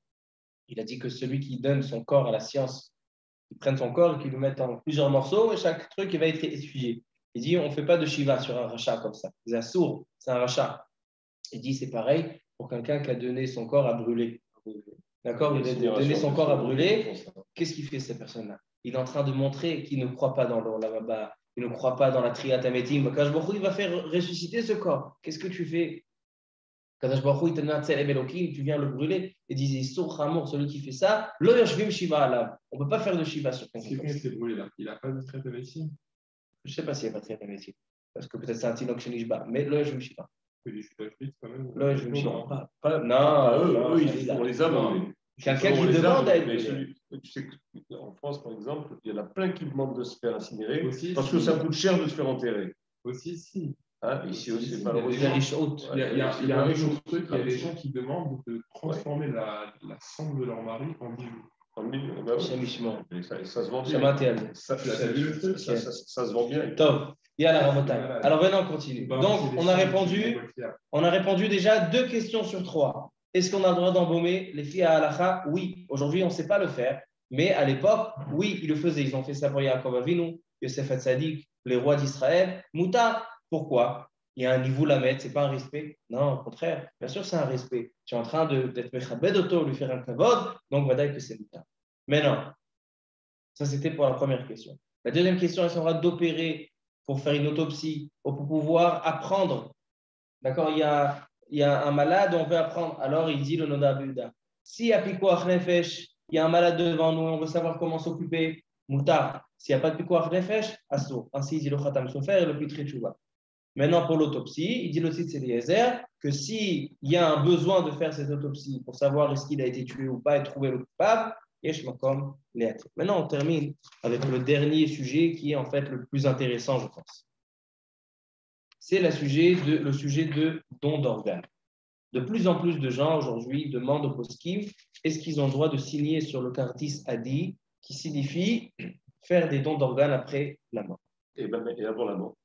il a dit que celui qui donne son corps à la science, il prenne son corps et qu'il le mette en plusieurs morceaux et chaque truc il va être étudié. Il dit on ne fait pas de shiva sur un rachat comme ça. C'est un sourd, c'est un rachat. Il dit c'est pareil pour quelqu'un qui a donné son corps à brûler. D'accord? Il a donné son corps à brûler. Qu'est-ce qu'il fait, cette personne-là? Il est en train de montrer qu'il ne croit pas dans l'Olam, il ne croit pas dans la Triyat Hametim. Kadosh Baruch Hu, il va faire ressusciter ce corps. Qu'est-ce que tu fais? Kadosh Baruch Hu, tu viens le brûler et disait Sour Hamour, celui qui fait ça, lo yoshvim shiva alav. On ne peut pas faire de shiva sur quelqu'un. Quelqu'un qui s'est brûlé là, il n'a pas de Triyat Hametim? Je ne sais pas s'il n'y a pas de Triyat Hametim. Parce que peut-être c'est un Tinok Shenishba. Mais lo yoshvim shiva. Lo yoshvim shiva. Non, eux, ils font les amendes. Quelqu'un qui demande à être brûlé. Tu sais qu'en France, par exemple, il y en a plein qui demandent de se faire incinérer parce que ça coûte cher de se faire enterrer. Aussi, si. Hein, ici aussi, c'est malheureusement. Il y a un autre truc, il y a des gens qui demandent de transformer la sangle de leur mari en bijoux. Ça se vend bien. Ça se vend bien. Top. Il y a la ramotaille. Alors maintenant, on continue. Donc, on a répondu déjà 2 questions sur 3. Est-ce qu'on a le droit d'embaumer les filles à halakha? Oui. Aujourd'hui, on ne sait pas le faire. Mais à l'époque, oui, ils le faisaient. Ils ont fait ça pour Yaakov Avinu, Yosef Hatzadik, les rois d'Israël. Mouta. Pourquoi? Il y a un niveau lamet, ce n'est pas un respect. Non, au contraire. Bien sûr, c'est un respect. Tu es en train d'être mechabed auto, lui faire un kavod. Donc, voilà que c'est mouta. Mais non. Ça, c'était pour la première question. La deuxième question, elle sera d'opérer pour faire une autopsie ou pour pouvoir apprendre. D'accord? Il y a un malade, on veut apprendre. Alors, il dit le Noda Buda. Si à Pikuach Nefesh, il y a un malade devant nous, on veut savoir comment s'occuper, Moutar. S'il n'y a pas de Pikuach Nefesh, Assour. Ainsi, il dit le Khatam Sofer et le Pitri Tchouva. Maintenant, pour l'autopsie, il dit le Tzitz Eliezer que s'il y a un besoin de faire cette autopsie pour savoir est-ce qu'il a été tué ou pas et trouver le coupable, Yesh Makom Leat. Maintenant, on termine avec le dernier sujet qui est en fait le plus intéressant, je pense. C'est le sujet de don d'organes. De plus en plus de gens aujourd'hui demandent aux poskim est-ce qu'ils ont le droit de signer sur le Kartis Adi qui signifie faire des dons d'organes après la mort. Et avant la mort.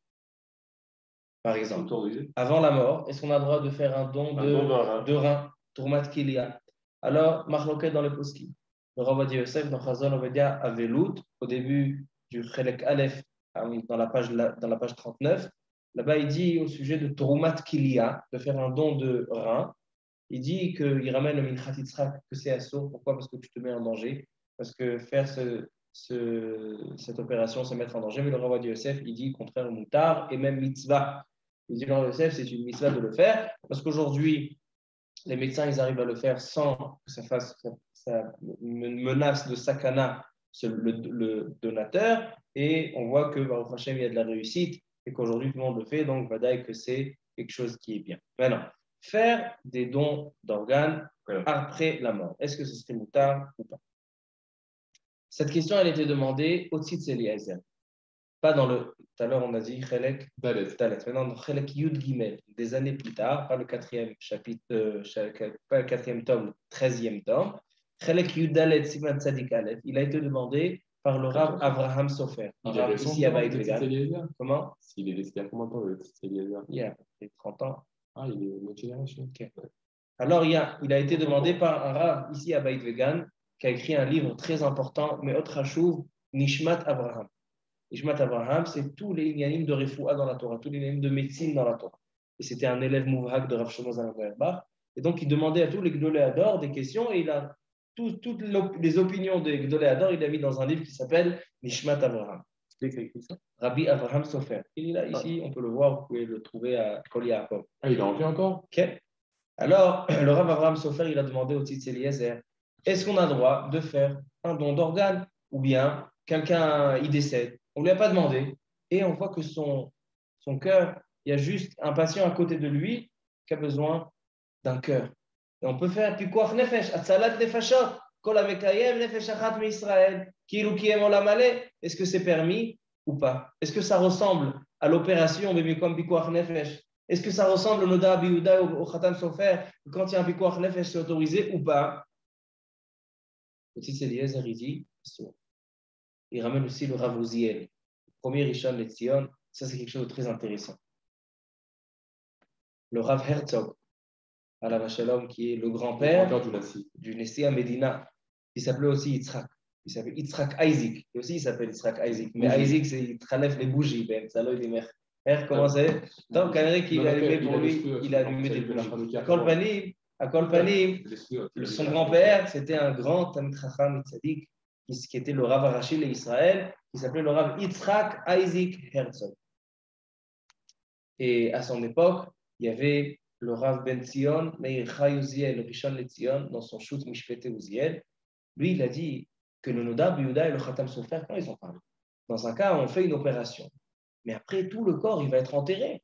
Par exemple, avant la mort, est-ce qu'on a le droit de faire un don de rein, Tourmat Kilia? Alors, Marloquet dans le poskim. Le Rav Ovadia Yosef dans Chazon Ovadia Avelut, au début du Chelek Aleph, dans la page 39, là-bas, il dit au sujet de Torumat Kilia, de faire un don de rein, il dit qu'il ramène le Minchat Yitzhak, que c'est assourd. Pourquoi? Parce que tu te mets en danger. Parce que faire cette opération, se mettre en danger. Mais le Rav Ovadia Yosef, il dit contraire au Moutar et même mitzvah. Il dit le Rav Yosef, c'est une mitzvah de le faire. Parce qu'aujourd'hui, les médecins, ils arrivent à le faire sans que ça fasse ça menace de sakana le donateur. Et on voit que Baruch Hashem, il y a de la réussite. Et qu'aujourd'hui tout le monde le fait, donc vadaï que c'est quelque chose qui est bien. Maintenant, faire des dons d'organes après la mort, est-ce que ce serait moutard ou pas? Cette question, elle était demandée au Tzitz Eliezer. Pas dans le. Tout à l'heure, on a dit Chelek Talet. Maintenant, dans Chelek Yud Gimel, des années plus tard, pas le 4e chapitre, pas le 4e tome, le 13e tome, Chelek Yud Dalet Siman Tzadik Aleph, il a été demandé par le Rav Avraham Sofer. Ici à Baït Vegan. Comment? Il est resté à combien de temps le Tzitz Eliezer? Il y a à peu près 30 ans. Ah, il est de notre génération. Okay. Alors, il a été demandé par un Rav ici à Baït Vegan qui a écrit un livre très important, Me'ot Chashuv, Nishmat Avraham. Nishmat Avraham, c'est tous les inyanim de Refoua dans la Torah, tous les inyanim de médecine dans la Torah. Et c'était un élève mouvrak de Rav Shlomo Zalman Auerbach. Et donc, il demandait à tous les Gdolei Hador des questions et il a toutes les opinions des Gdolei Hador, il a mis dans un livre qui s'appelle Nishmat Avraham. C'est qui a écrit ça? Rabbi Avraham Sofer. Il est là, ici, on peut le voir, vous pouvez le trouver à Kol Yaakov. Ah, il est en vie encore? Ok. Alors, le Rav Avraham Sofer, il a demandé au Tzitz Eliezer est-ce qu'on a le droit de faire un don d'organes? Ou bien, quelqu'un, il décède, on ne lui a pas demandé, et on voit que son cœur, il y a juste un patient à côté de lui qui a besoin d'un cœur. Et on peut faire Pikuach Nefesh, Atzalat Nefashot, Kol Avekayem Nefesh Achat Mi'Israël, Kilu Kiem Olam Aleh. Est-ce que c'est permis ou pas? Est-ce que ça ressemble à l'opération Bemikom Pikuach Nefesh? Est-ce que ça ressemble au Noda Biyuda ou au Khatam Sofer? Quand il y a un Pikuach Nefesh, c'est autorisé ou pas? Petit Eliezer, il dit, il ramène aussi le Rav Uziel, le premier Rishon LeZion. Ça, c'est quelque chose de très intéressant. Le Rav Herzog, Alav Shalom, qui est le grand-père du Nessi à Medina, il s'appelait aussi Yitzhak. Il s'appelle Yitzhak Isaac. Et aussi, il s'appelle Yitzhak Isaac. Mais Isaac, c'est il tralève les bougies. Ben, ça l'a dit, mère. Comment c'est? Donc, qu'il a allumé pour lui, il a allumé des bougies. À Kol Panim, son grand-père, c'était un grand Talmid Chacham Tzaddik, qui était le Rav Arashi d'Israël, qui s'appelait le Rav Yitzhak Isaac Herzog. Et à son époque, il y avait le Rav Ben Zion, Meir Chai Uziel, le Rishon LeZion, dans son shoot Mishpete Uziel. Lui, il a dit que le Noda Biyuda et le Khatam Sofer, quand ils ont parlé, dans un cas, on fait une opération, mais après, tout le corps, il va être enterré.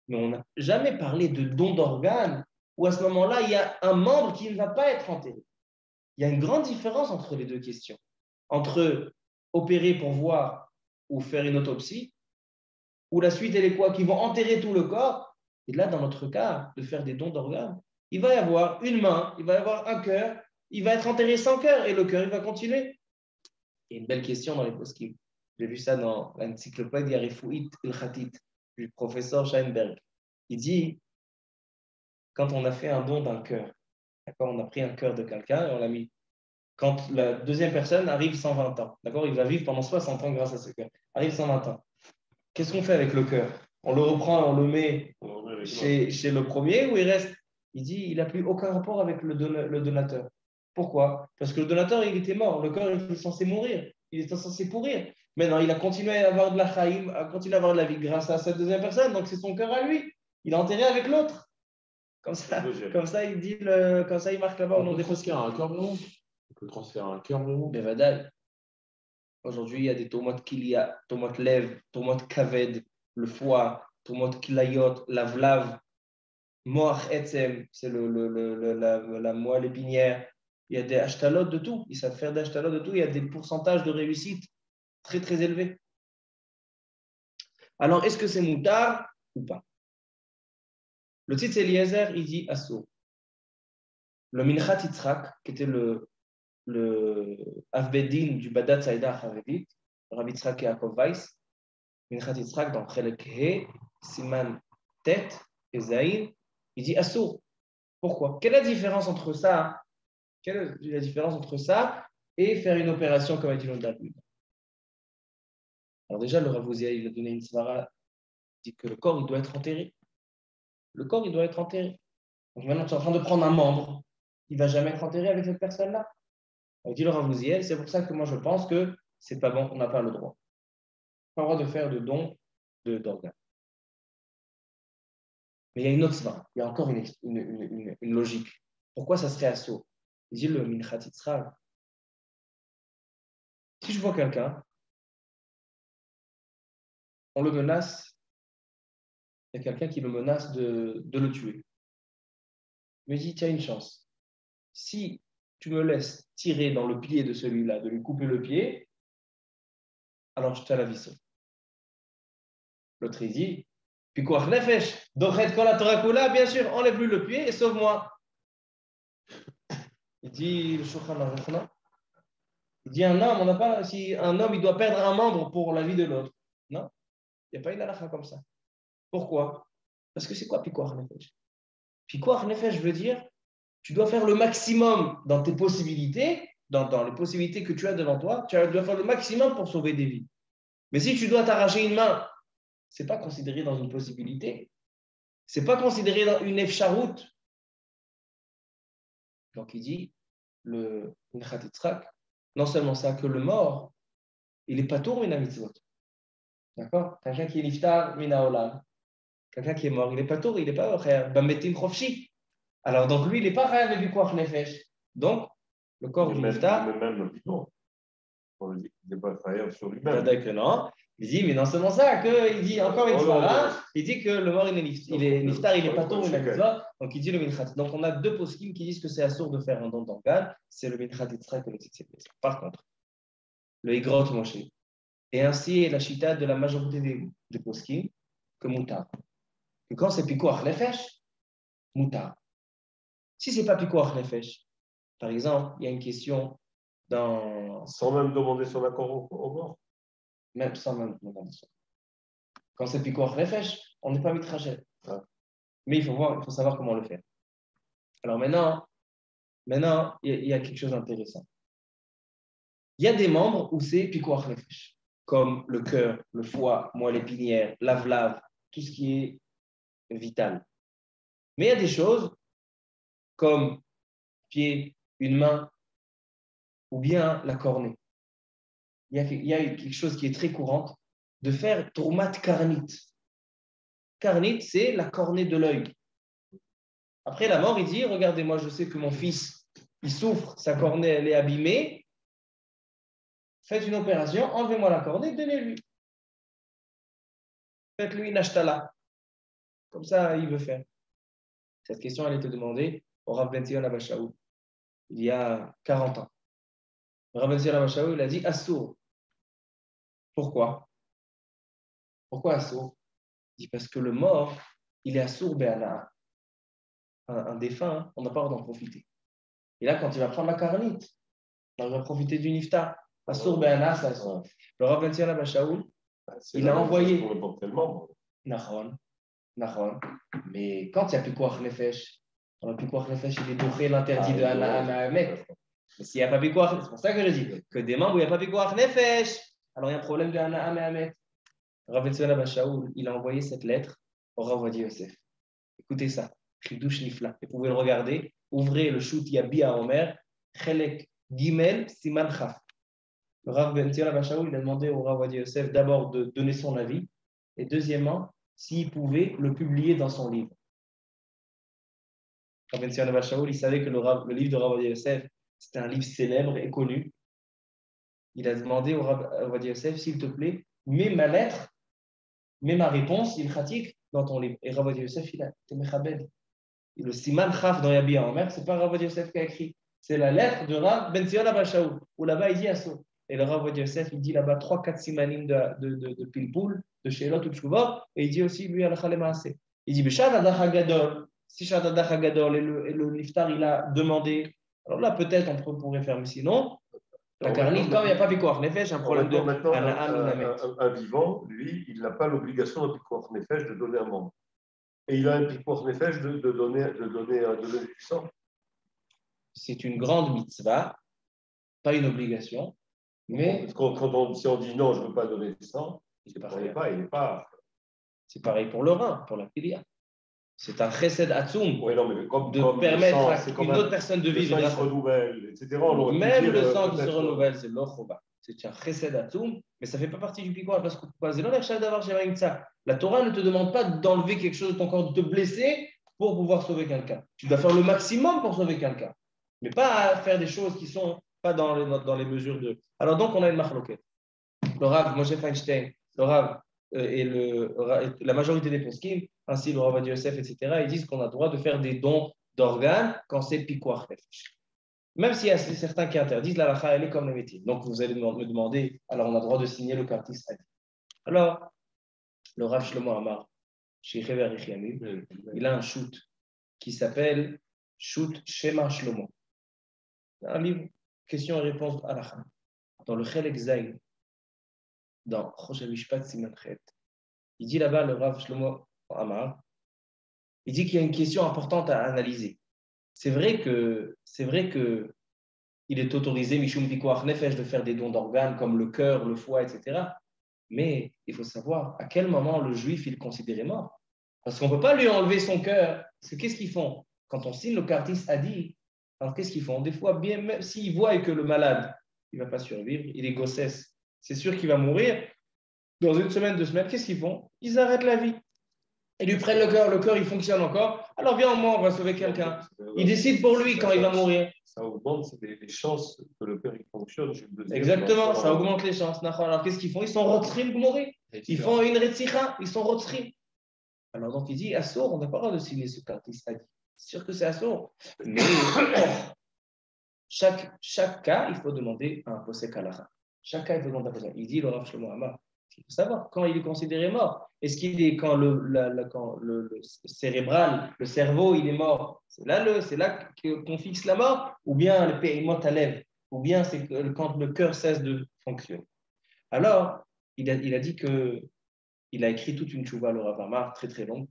Mais on n'a jamais parlé de don d'organes, où à ce moment-là, il y a un membre qui ne va pas être enterré. Il y a une grande différence entre les deux questions. Entre opérer pour voir ou faire une autopsie, ou la suite, elle est quoi? Qui vont enterrer tout le corps. Et là, dans notre cas, de faire des dons d'organes, il va y avoir une main, il va y avoir un cœur, il va être enterré sans cœur, et le cœur, il va continuer. Il y a une belle question dans les poskim. J'ai vu ça dans l'encyclopédie Arifouit il-Khatit du professeur Scheinberg. Il dit, quand on a fait un don d'un cœur, d'accord, on a pris un cœur de quelqu'un et on l'a mis. Quand la deuxième personne arrive 120 ans, d'accord, il va vivre pendant 60 ans grâce à ce cœur, arrive 120 ans. Qu'est-ce qu'on fait avec le cœur? On le reprend, on le met chez le premier ou il reste? Il dit, il n'a plus aucun rapport avec le donateur. Pourquoi? Parce que le donateur, il était mort. Le cœur, il était censé mourir. Il était censé pourrir. Maintenant, il a continué à avoir de la chaïm, a continué à avoir de la vie grâce à cette deuxième personne. Donc, c'est son cœur à lui. Il est enterré avec l'autre. Comme ça, il dit comme ça, il marque là-bas au nom des poskim. On peut transférer un cœur vraiment. Mais vadal. Aujourd'hui, il y a des tomates kilia, tomates lèvres, tomates kaved, le foie, tomates kilayot, la vlave, moach etzem, c'est la moelle épinière. Il y a des ashtalot de tout. Ils savent faire des ashtalot de tout. Il y a des pourcentages de réussite très, très élevés. Alors, est-ce que c'est moutard ou pas? Le Tzitz Eliezer, il dit Assour. Le Minchat Yitzhak, qui était le Avbedin du Badat Saïda Haredit, Rabbi Yitzhak et Yaakov Weiss, Minchat Yitzhak dans Chelek He, Siman Tet et Zaïn, il dit Assour. Pourquoi? Quelle est la différence entre ça? Quelle est la différence entre ça et faire une opération comme a dit l'Ondabud? Alors déjà, le Rav Ouzia, il a donné une svara, il dit que le corps, il doit être enterré. Le corps, il doit être enterré. Donc maintenant, tu es en train de prendre un membre, il ne va jamais être enterré avec cette personne-là. On dit le Rav Ouzia, c'est pour ça que moi, je pense que ce n'est pas bon, on n'a pas le droit. On n'a pas le droit de faire de dons d'organes. Mais il y a une autre svara, il y a encore une logique. Pourquoi ça serait assaut? Il dit le Minchat Yitzhak. Si je vois quelqu'un, on le menace, il y a quelqu'un qui le menace de le tuer. Il me dit, tu as une chance. Si tu me laisses tirer dans le pied de celui-là, de lui couper le pied, alors je te la vie sauve. L'autre, il dit, puis quoi, nefesh, dochet kol hatorakula, bien sûr, enlève-lui le pied et sauve-moi. Il dit, le Shulchan Aruch, non? Il dit, un homme, si un homme, il doit perdre un membre pour la vie de l'autre. Non, il n'y a pas une halakha comme ça. Pourquoi? Parce que c'est quoi Pikuach Nefesh? Pikuach Nefesh veut dire tu dois faire le maximum dans tes possibilités, dans les possibilités que tu as devant toi, tu dois faire le maximum pour sauver des vies. Mais si tu dois t'arracher une main, ce n'est pas considéré dans une possibilité. Ce n'est pas considéré dans une efsharout. Donc il dit, le Minchat Yitzhak, non seulement ça, que le mort, il n'est pas tour mina mitzvot. D'accord? Quelqu'un qui est niftar mina olam. Quelqu'un qui est mort, il n'est pas tour, il n'est pas bametim chofshi. Alors, donc lui, il n'est pas chayav de pikuach nefesh. Donc, le corps du niftar. Même le bidon. On dit qu'il n'est pas chayav sur lui-même. Peut-être non. Il dit, mais non seulement ça, il dit encore une fois, il dit que le mort, il est niftar, il n'est pas tour, il est donc il dit le minchat. Donc, on a deux poskim qui disent que c'est assourd de faire un don d'organe. C'est le minchat Yitzhak et le tzitz. Par contre, le higrot Moshe. Et ainsi est la chita de la majorité des poskim que moutar. Que quand c'est pikuach nefesh, moutar. Si ce n'est pas pikuach nefesh, par exemple, il y a une question dans... Sans même demander son accord au mort. Même sans même demander son accord. Quand c'est pikuach nefesh, on n'est pas mitrachet. Mais il faut savoir comment le faire. Alors maintenant il y a quelque chose d'intéressant. Il y a des membres où c'est pikuach nefesh, comme le cœur, le foie, moelle épinière, la vlave, tout ce qui est vital. Mais il y a des choses comme pied, une main, ou bien la cornée. Il y a quelque chose qui est très courant, de faire troumat karnit. Karnit, c'est la cornée de l'œil. Après la mort, il dit, regardez, moi je sais que mon fils, il souffre, sa cornée, elle est abîmée. Faites une opération, enlevez-moi la cornée, donnez-lui. Faites-lui une ashtala. Comme ça, il veut faire. Cette question, elle était demandée au Rav Ben Zion Abba Shaul il y a 40 ans. Le Rav Ben Zion Abba Shaul, il a dit assour. Pourquoi? Pourquoi assour? Il dit parce que le mort, il est assour béana. Un défunt, on n'a pas le droit d'en profiter. Et là, quand il va prendre la carnite, il va profiter du niftar. Assour béana, c'est assour. Le Rav Ben Zion Abba Shaul, il a envoyé. Nahon. Mais quand il n'y a plus quoi nefesh, dans le pikuach nefesh, il est bouché l'interdit de Hanahamet. Mais s'il n'y a pas pikuach, c'est pour ça que je dis que des membres où il n'y a pas pikuach nefesh, alors il y a un problème de Hanahamet. Rav Ben Zion Abba Shaul, il a envoyé cette lettre au Rav Ovadia Yosef. Écoutez ça, Chidouche Nifla. Vous pouvez le regarder. Ouvrez le shoot Yabi à Omer, Chelek Gimel Siman Chaf. Le Rav Ben Zion Abba Shaul, il a demandé au Rav Ovadia Yosef d'abord de donner son avis et deuxièmement, s'il pouvait le publier dans son livre. Rabbi Tzion Abba Shaul, il savait que le livre de Rav Ovadia Yosef, c'était un livre célèbre et connu. Il a demandé au Rav Ovadia Yosef, s'il te plaît, mets ma lettre, mets ma réponse, il pratique dans ton livre. Et Rav Ovadia Yosef, il a été mechabed. Le Siman Chaf dans Yabi Omer, ce n'est pas Rav Ovadia Yosef qui a écrit. C'est la lettre de Rav Ben Tzion Abba Shaul, où là-bas il dit Asso. Et le Rav Ovadia Yosef, il dit là-bas 3-4 simanim de pilpoul, de Sheilot ou de Shuvot, et il dit aussi, lui, Alakha le Maaseh. Il dit, Beshad Adach Hagadol, si Shad Adach Hagadol et le Niftar, il a demandé, alors là, peut-être on pourrait faire, mais sinon, la carnite, comme il n'y a pas Pikoach Nefesh, un problème de un vivant, lui, il n'a pas l'obligation de Pikoach Nefesh de donner un membre. Et il a un Pikoach Nefesh de donner du sang. C'est une grande mitzvah, pas une obligation, mais... Si on dit non, je ne veux pas donner du sang, il n'est pas... C'est pareil pour le rein, pour la filia. C'est un chesed atzoum de permettre à une autre personne de vivre. Le sang se renouvelle, etc. Même le sang qui se renouvelle, c'est l'ochoba. C'est un chesed atzoum, mais ça ne fait pas partie du piquois parce que la Torah ne te demande pas d'enlever quelque chose de ton corps, de te blesser pour pouvoir sauver quelqu'un. Tu dois faire le maximum pour sauver quelqu'un, mais pas faire des choses qui ne sont pas dans les mesures de. Alors donc, on a une marloquette. Le Rav Moshe Feinstein, le Rav et la majorité des poskim, ainsi le Rav Ovadia Yosef, etc., ils disent qu'on a le droit de faire des dons d'organes quand c'est pikoach nefesh. Même s'il y a certains qui interdisent, la lacha, elle est comme le métier. Donc vous allez me demander, alors on a le droit de signer le kartis adi. Alors, le Rav Shlomo Amar, chez Rever Yechiamim, il a un shoot qui s'appelle Shoot Shema Shlomo. Un livre, questions et réponses à la fin. Dans le Chelek Zayin, dans Choshev Mishpat Siman Chet, il dit là-bas, le Rav Shlomo Amar, il dit qu'il y a une question importante à analyser. C'est vrai que il est autorisé, Mishum Pikoach Nefesh, de faire des dons d'organes comme le cœur, le foie, etc. Mais il faut savoir à quel moment le juif il est considéré mort. Parce qu'on ne peut pas lui enlever son cœur. Parce que qu'est-ce qu'ils font? Quand on signe le kartis adi, alors qu'est-ce qu'ils font? Des fois, bien, même s'ils voient que le malade, il ne va pas survivre, il est gossesse, c'est sûr qu'il va mourir. Dans une semaine, 2 semaines, qu'est-ce qu'ils font? Ils arrêtent la vie. Ils lui prennent le cœur, il fonctionne encore. Alors viens, au moins, on va sauver quelqu'un. Il décide pour lui quand il va mourir. Ça augmente les chances que le cœur il fonctionne. Exactement, ça augmente les chances. Alors qu'est-ce qu'ils font? Ils sont rotzrim mourir. Ils font une retzicha, ils sont rotzrim. Alors donc il dit, Assour, on n'a pas le droit de signer ce kartis adi. C'est sûr que c'est Assour. Mais chaque cas, il faut demander un posek halacha. Chaque cas, il faut demander un posek. Il dit, le Rav Shlomo Amar, il faut savoir quand il est considéré mort. Est-ce qu'il est quand le cérébral, le cerveau, il est mort? C'est là qu'on fixe la mort, ou bien le périmot à lèvres, ou bien c'est quand le cœur cesse de fonctionner. Alors, il a dit qu'il a écrit toute une tchouva, le Rav Amar, très très longue,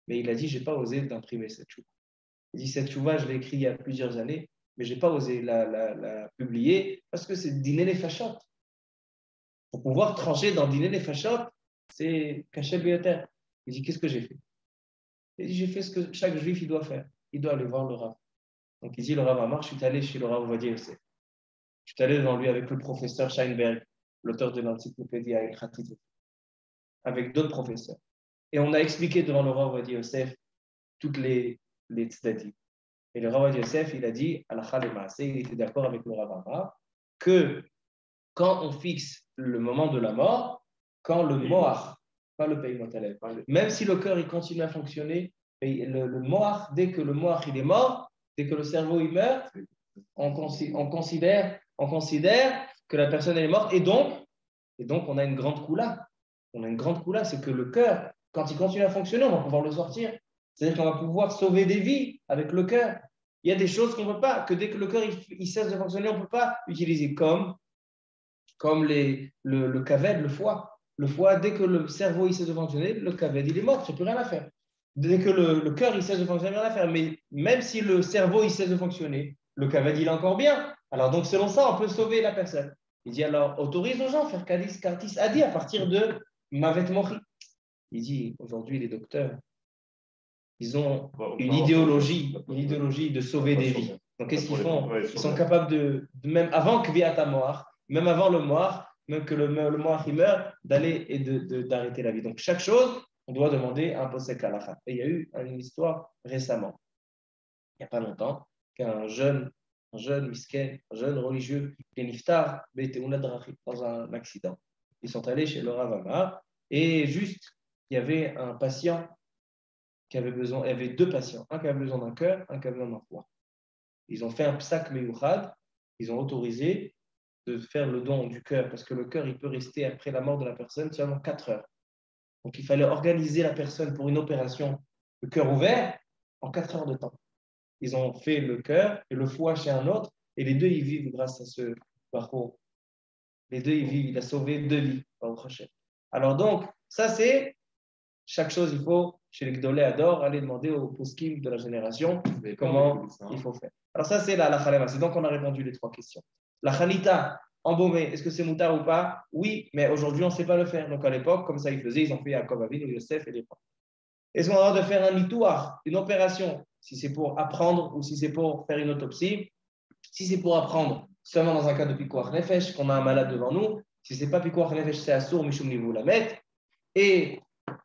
mais il a dit, je n'ai pas osé d'imprimer cette tchouva. Il dit, cette tchouva, je l'ai écrite il y a plusieurs années, mais je n'ai pas osé la publier parce que c'est dîner les fachot. Pour pouvoir trancher dans dîner les fachot, c'est caché le terre. Il dit, qu'est-ce que j'ai fait? Il dit, j'ai fait ce que chaque juif il doit faire. Il doit aller voir le Rav. Donc il dit, le Rav Amar, je suis allé chez le Rav Ovadia Yosef. Je suis allé devant lui avec le professeur Scheinberg, l'auteur de l'encyclopédie Aïl Khatid, avec d'autres professeurs. Et on a expliqué devant le Rav Ovadia Yosef toutes les tzeddim. Et le Rav Ovadia Yosef, il a dit, Alakha le Maaseh, il était d'accord avec le Rav Amar, que quand on fixe le moment de la mort, quand le moach, pas le pays motalève, même si le cœur il continue à fonctionner, le moach, dès que le moach il est mort, dès que le cerveau il meurt, on considère que la personne elle est morte, et donc on a une grande koula. On a une grande koula, c'est que le cœur, quand il continue à fonctionner, on va pouvoir le sortir. C'est-à-dire qu'on va pouvoir sauver des vies avec le cœur. Il y a des choses qu'on ne peut pas, que dès que le cœur il cesse de fonctionner, on ne peut pas utiliser comme le kaved, le foie. Le foie, dès que le cerveau il cesse de fonctionner, le kaved il est mort, tu n'as plus rien à faire. Dès que le cœur il cesse de fonctionner, rien à faire. Mais même si le cerveau il cesse de fonctionner, le kaved il est encore bien. Alors donc selon ça, on peut sauver la personne. Il dit alors, autorise aux gens à faire kartis adi à partir de mavet mochi. Il dit, aujourd'hui les docteurs, ils ont une idéologie de sauver des vies. Donc qu'est-ce qu'ils font? Ils sont capables de même avant que viata moach, même avant le moach, même que le moach il meurt, d'aller et d'arrêter la vie. Donc chaque chose, on doit demander un posek halacha. Et il y a eu une histoire récemment. il n'y a pas longtemps, qu'un jeune misken, un jeune religieux, qui est niftar, dans un accident. Ils sont allés chez le Rav Amar et juste, il y avait un patient qui avait besoin, il y avait deux patients, un qui avait besoin d'un cœur, un qui avait besoin d'un foie. Ils ont fait un psak meyouchad, ils ont autorisé de faire le don du cœur, parce que le cœur, il peut rester après la mort de la personne seulement 4 heures. Donc, il fallait organiser la personne pour une opération, le cœur ouvert, en 4 heures de temps. Ils ont fait le cœur et le foie chez un autre, et les deux, ils vivent grâce à ce parcours. Les deux, ils vivent, il a sauvé 2 vies. Alors donc, ça c'est, chaque chose, il faut, chez les Gdolé Ador, aller demander aux poskim de la génération comment il faut faire. Alors ça c'est la khalema, c'est donc on a répondu les 3 questions. La khalita, embaumée, est-ce que c'est moutar ou pas? Oui, mais aujourd'hui on ne sait pas le faire. Donc à l'époque, comme ça ils faisaient, ils ont fait Yaakov Avinu, Yosef et les parents. Est-ce qu'on a le droit de faire un mitouar, une opération, si c'est pour apprendre ou si c'est pour faire une autopsie? Si c'est pour apprendre, seulement dans un cas de pikuach nefesh, qu'on a un malade devant nous. Si ce n'est pas pikuach nefesh, c'est assour, mishum nivou la met. Et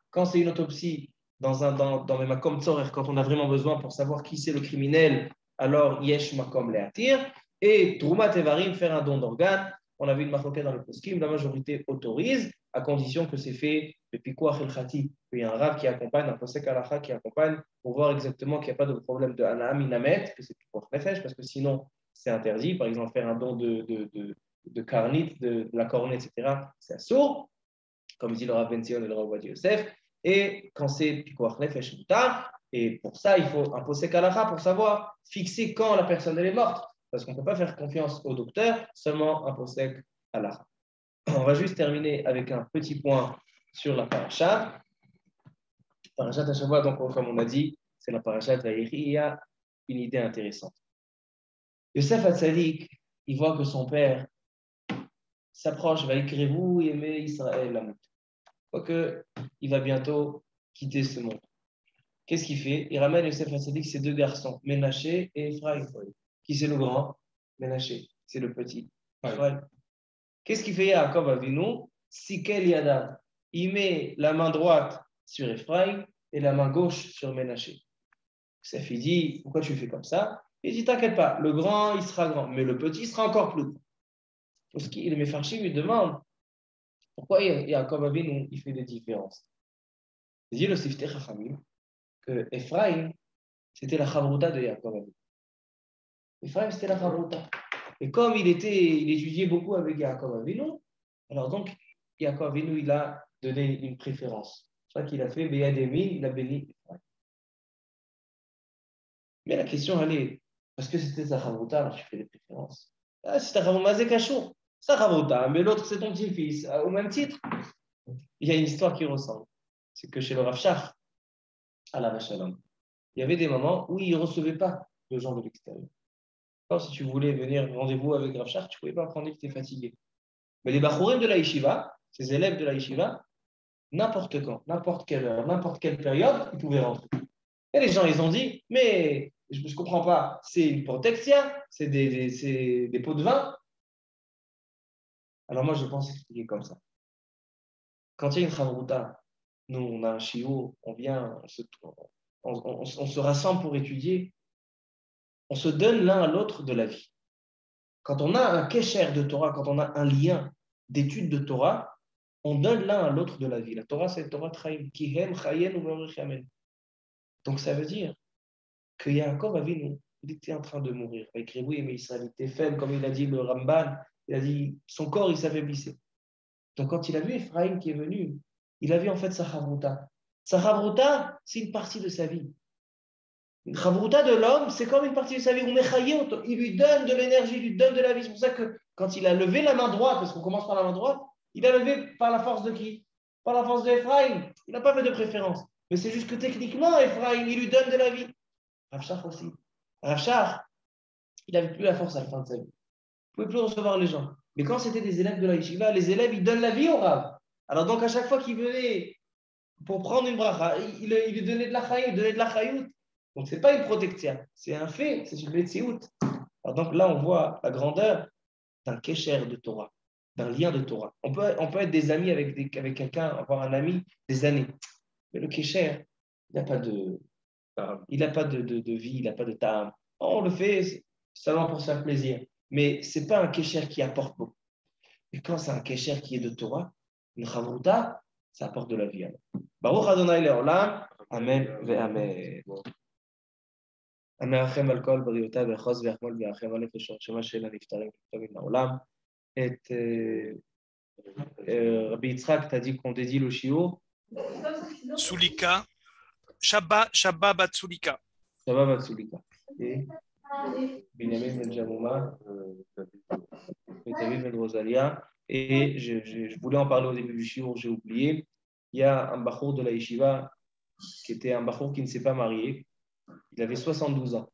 quand c'est une autopsie, dans les makom tzorer, quand on a vraiment besoin pour savoir qui c'est le criminel, alors yesh makom leatir. Et troumat tevarim, faire un don d'organes. On a vu une marloquette dans le poskim, la majorité autorise, à condition que c'est fait le pikuach el khati. Il y a un rab qui accompagne, un posek alacha qui accompagne, pour voir exactement qu'il n'y a pas de problème de anam inamet, que c'est pikuach nefesh, parce que sinon, c'est interdit. Par exemple, faire un don de carnit, de la cornée, etc., c'est assourd, comme dit le Rav Ben Zion et le Rav Ovadia Yosef. Et quand c'est pikuach nefesh mutar, et pour ça, il faut un posek halacha pour savoir fixer quand la personne elle est morte, parce qu'on ne peut pas faire confiance au docteur, seulement un posek halacha. On va juste terminer avec un petit point sur la paracha. Parachat Hashavua, donc comme on a dit, c'est la parachat Vayeri. Il y a une idée intéressante. Yosef Hatzadik, il voit que son père s'approche, va écrire vous aimer Israël, la moute. Il voit qu'il va bientôt quitter ce monde. Qu'est-ce qu'il fait? Il ramène Yosef Hatzadik, ses 2 garçons, Ménaché et Ephraïm. Qui c'est le grand? Ménaché. C'est le petit. Ephraïm. Qu'est-ce qu'il fait Yaakov Avinu? Sikel Yadav. Il met la main droite sur Ephraïm et la main gauche sur Ménaché. Yosef, il dit, pourquoi tu fais comme ça? Il dit, t'inquiète pas, le grand, il sera grand, mais le petit sera encore plus grand. Parce qu'il met Farchim lui demande pourquoi Yaakov Avinu il fait des différences. Il dit le Siftei Chachamim que Ephraim, c'était la Chavruta de Yaakov Avinu. Ephraim, c'était la Chavruta. Et comme il étudiait beaucoup avec Yaakov Avinu, alors donc Yaakov Avinu il a donné une préférence. C'est ça qu'il a fait Beyademi, il a béni Ephraim. Mais la question elle est, parce que c'était sa Chavruta, alors tu fais des préférences. Ah, c'est ta Chavruta, c'est Kachour. Ça Chavruta, mais l'autre c'est ton petit-fils. Au même titre, il y a une histoire qui ressemble. C'est que chez le Rav Shach, à la Vachalom, il y avait des moments où il ne recevait pas de gens de l'extérieur. Alors, si tu voulais venir rendez-vous avec Rav Shach, tu ne pouvais pas prendre que tu étais fatigué. Mais les Bachourim de la Yeshiva, ces élèves de la Yeshiva, n'importe quand, n'importe quelle heure, n'importe quelle période, ils pouvaient rentrer. Et les gens, ils ont dit, mais je ne comprends pas, c'est une protection, c'est des pots de vin. Alors moi, je pense expliquer comme ça. Quand il y a une chavruta, nous, on a un shiur, on vient, on se rassemble pour étudier, on se donne l'un à l'autre de la vie. Quand on a un kesher de Torah, quand on a un lien d'étude de Torah, on donne l'un à l'autre de la vie. La Torah, c'est la Torah Traim, Kihem, Chayen ou Ve'orichamen. Donc ça veut dire que Yaakov Avinu, il était en train de mourir. Avec Réboui, mais il était faible, comme il a dit le Ramban, il a dit son corps, il s'affaiblissait. Donc quand il a vu Ephraim qui est venu, il a vu en fait sa chavruta. Sa chavruta, c'est une partie de sa vie. Une chavruta de l'homme, c'est comme une partie de sa vie. Il lui donne de l'énergie, il lui donne de la vie. C'est pour ça que quand il a levé la main droite, parce qu'on commence par la main droite, il a levé par la force de qui? Par la force d'Ephraim. Il n'a pas fait de préférence. Mais c'est juste que techniquement, Ephraim, il lui donne de la vie. Rav Shach aussi. Rav Shach, il n'avait plus la force à la fin de sa vie. Il ne pouvait plus recevoir les gens. Mais quand c'était des élèves de la yeshiva, les élèves, ils donnent la vie au Rav. Alors donc, à chaque fois qu'il venait pour prendre une bracha, il lui donnait de la chayout, il donnait de la chayout. Donc, ce n'est pas une protection, c'est un fait, c'est une metsiout. Alors donc là, on voit la grandeur d'un kesher de Torah, d'un lien de Torah. On peut être des amis avec quelqu'un, avoir un ami des années. Mais le kesher, il n'y a pas de Il n'a pas de vie, il n'a pas de ta'am. On le fait seulement pour se faire plaisir. Mais ce n'est pas un kécher qui apporte beaucoup. Et quand c'est un kécher qui est de Torah, une chavruta, ça apporte de la vie. Baruch Adonai Le'olam, Amen ve'Amen. המרחם על כל בריאותיו ויחוז ויחמול וירחם על נפש שמה של הנפטרים מן העולם. את רבי יצחק, t'as dit qu'on dédie le shiur. Sulika. Shabbat Batsulika. Shabbat Batsulika. Et Binyamin Ben Jamouma, et David Ben Rosalia. Et je voulais en parler au début du shiur, j'ai oublié. Il y a un bachour de la yeshiva qui était un bachour qui ne s'est pas marié. Il avait 72 ans,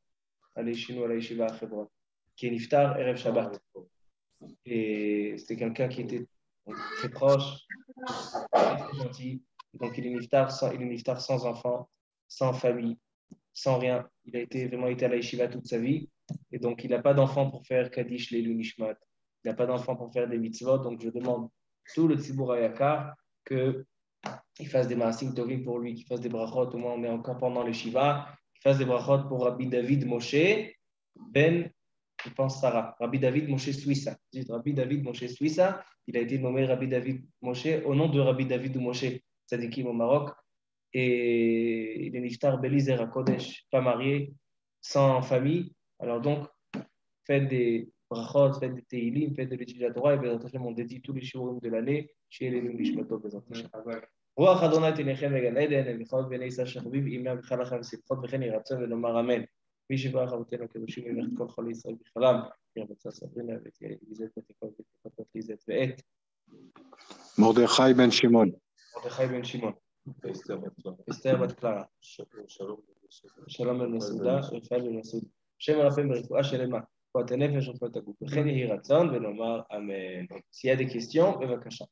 allez chez nous à la yeshiva à Hebron, qui est niftar Erev Shabbat. Et c'était quelqu'un qui était très proche, très gentil. Donc il est niftar sans enfant, sans famille, sans rien. Il a vraiment été à la yeshiva toute sa vie. Et donc il n'a pas d'enfant pour faire Kaddish Leilu Nishmat. Il n'a pas d'enfant pour faire des mitzvot. Donc je demande tout le tzibur hayakar qu'il fasse des maasim tovim pour lui, qu'il fasse des brachot. Au moins on est encore pendant le shiva. Qu'il fasse des brachot pour Rabbi David Moshe Ben, je pense Sarah, Rabbi David Moshe Suissa. Rabbi David Moshe Suissa, il a été nommé Rabbi David Moshe au nom de Rabbi David Moshe Tzadikim au Maroc. Et il est niftar Belizer à Kodesh, pas marié, sans famille. Alors donc, faites des brachot, faites des teilim, faites de l'étude de la Torah, et Bezrat Hashem, on dédie tous les shiurim de l'année chez les Nishmatot Bezrat Hashem. רוח אדוני תניחם בגן עדן, למחול בני ישראל שחביב, עימם בכלל לכם שמחות וכן יהי רצון ונאמר אמן. מי שברך אבותינו הקדושים ימלך את כל חולי ישראל בכללם, ירבצה סברינה ואת ליזת ותיקות ותיקות ליזת ואת מרדכי בן שמעון. מרדכי בן שמעון. אסתר בת קלרה. שלום בן מסעודה, רפאל בן מסעוד. שם הרפאים ברפואה שלמה, רפואת הנפש, רפואת הגוף. וכן יהי רצון ונאמר אמן. S'il y a des questions, בבקשה.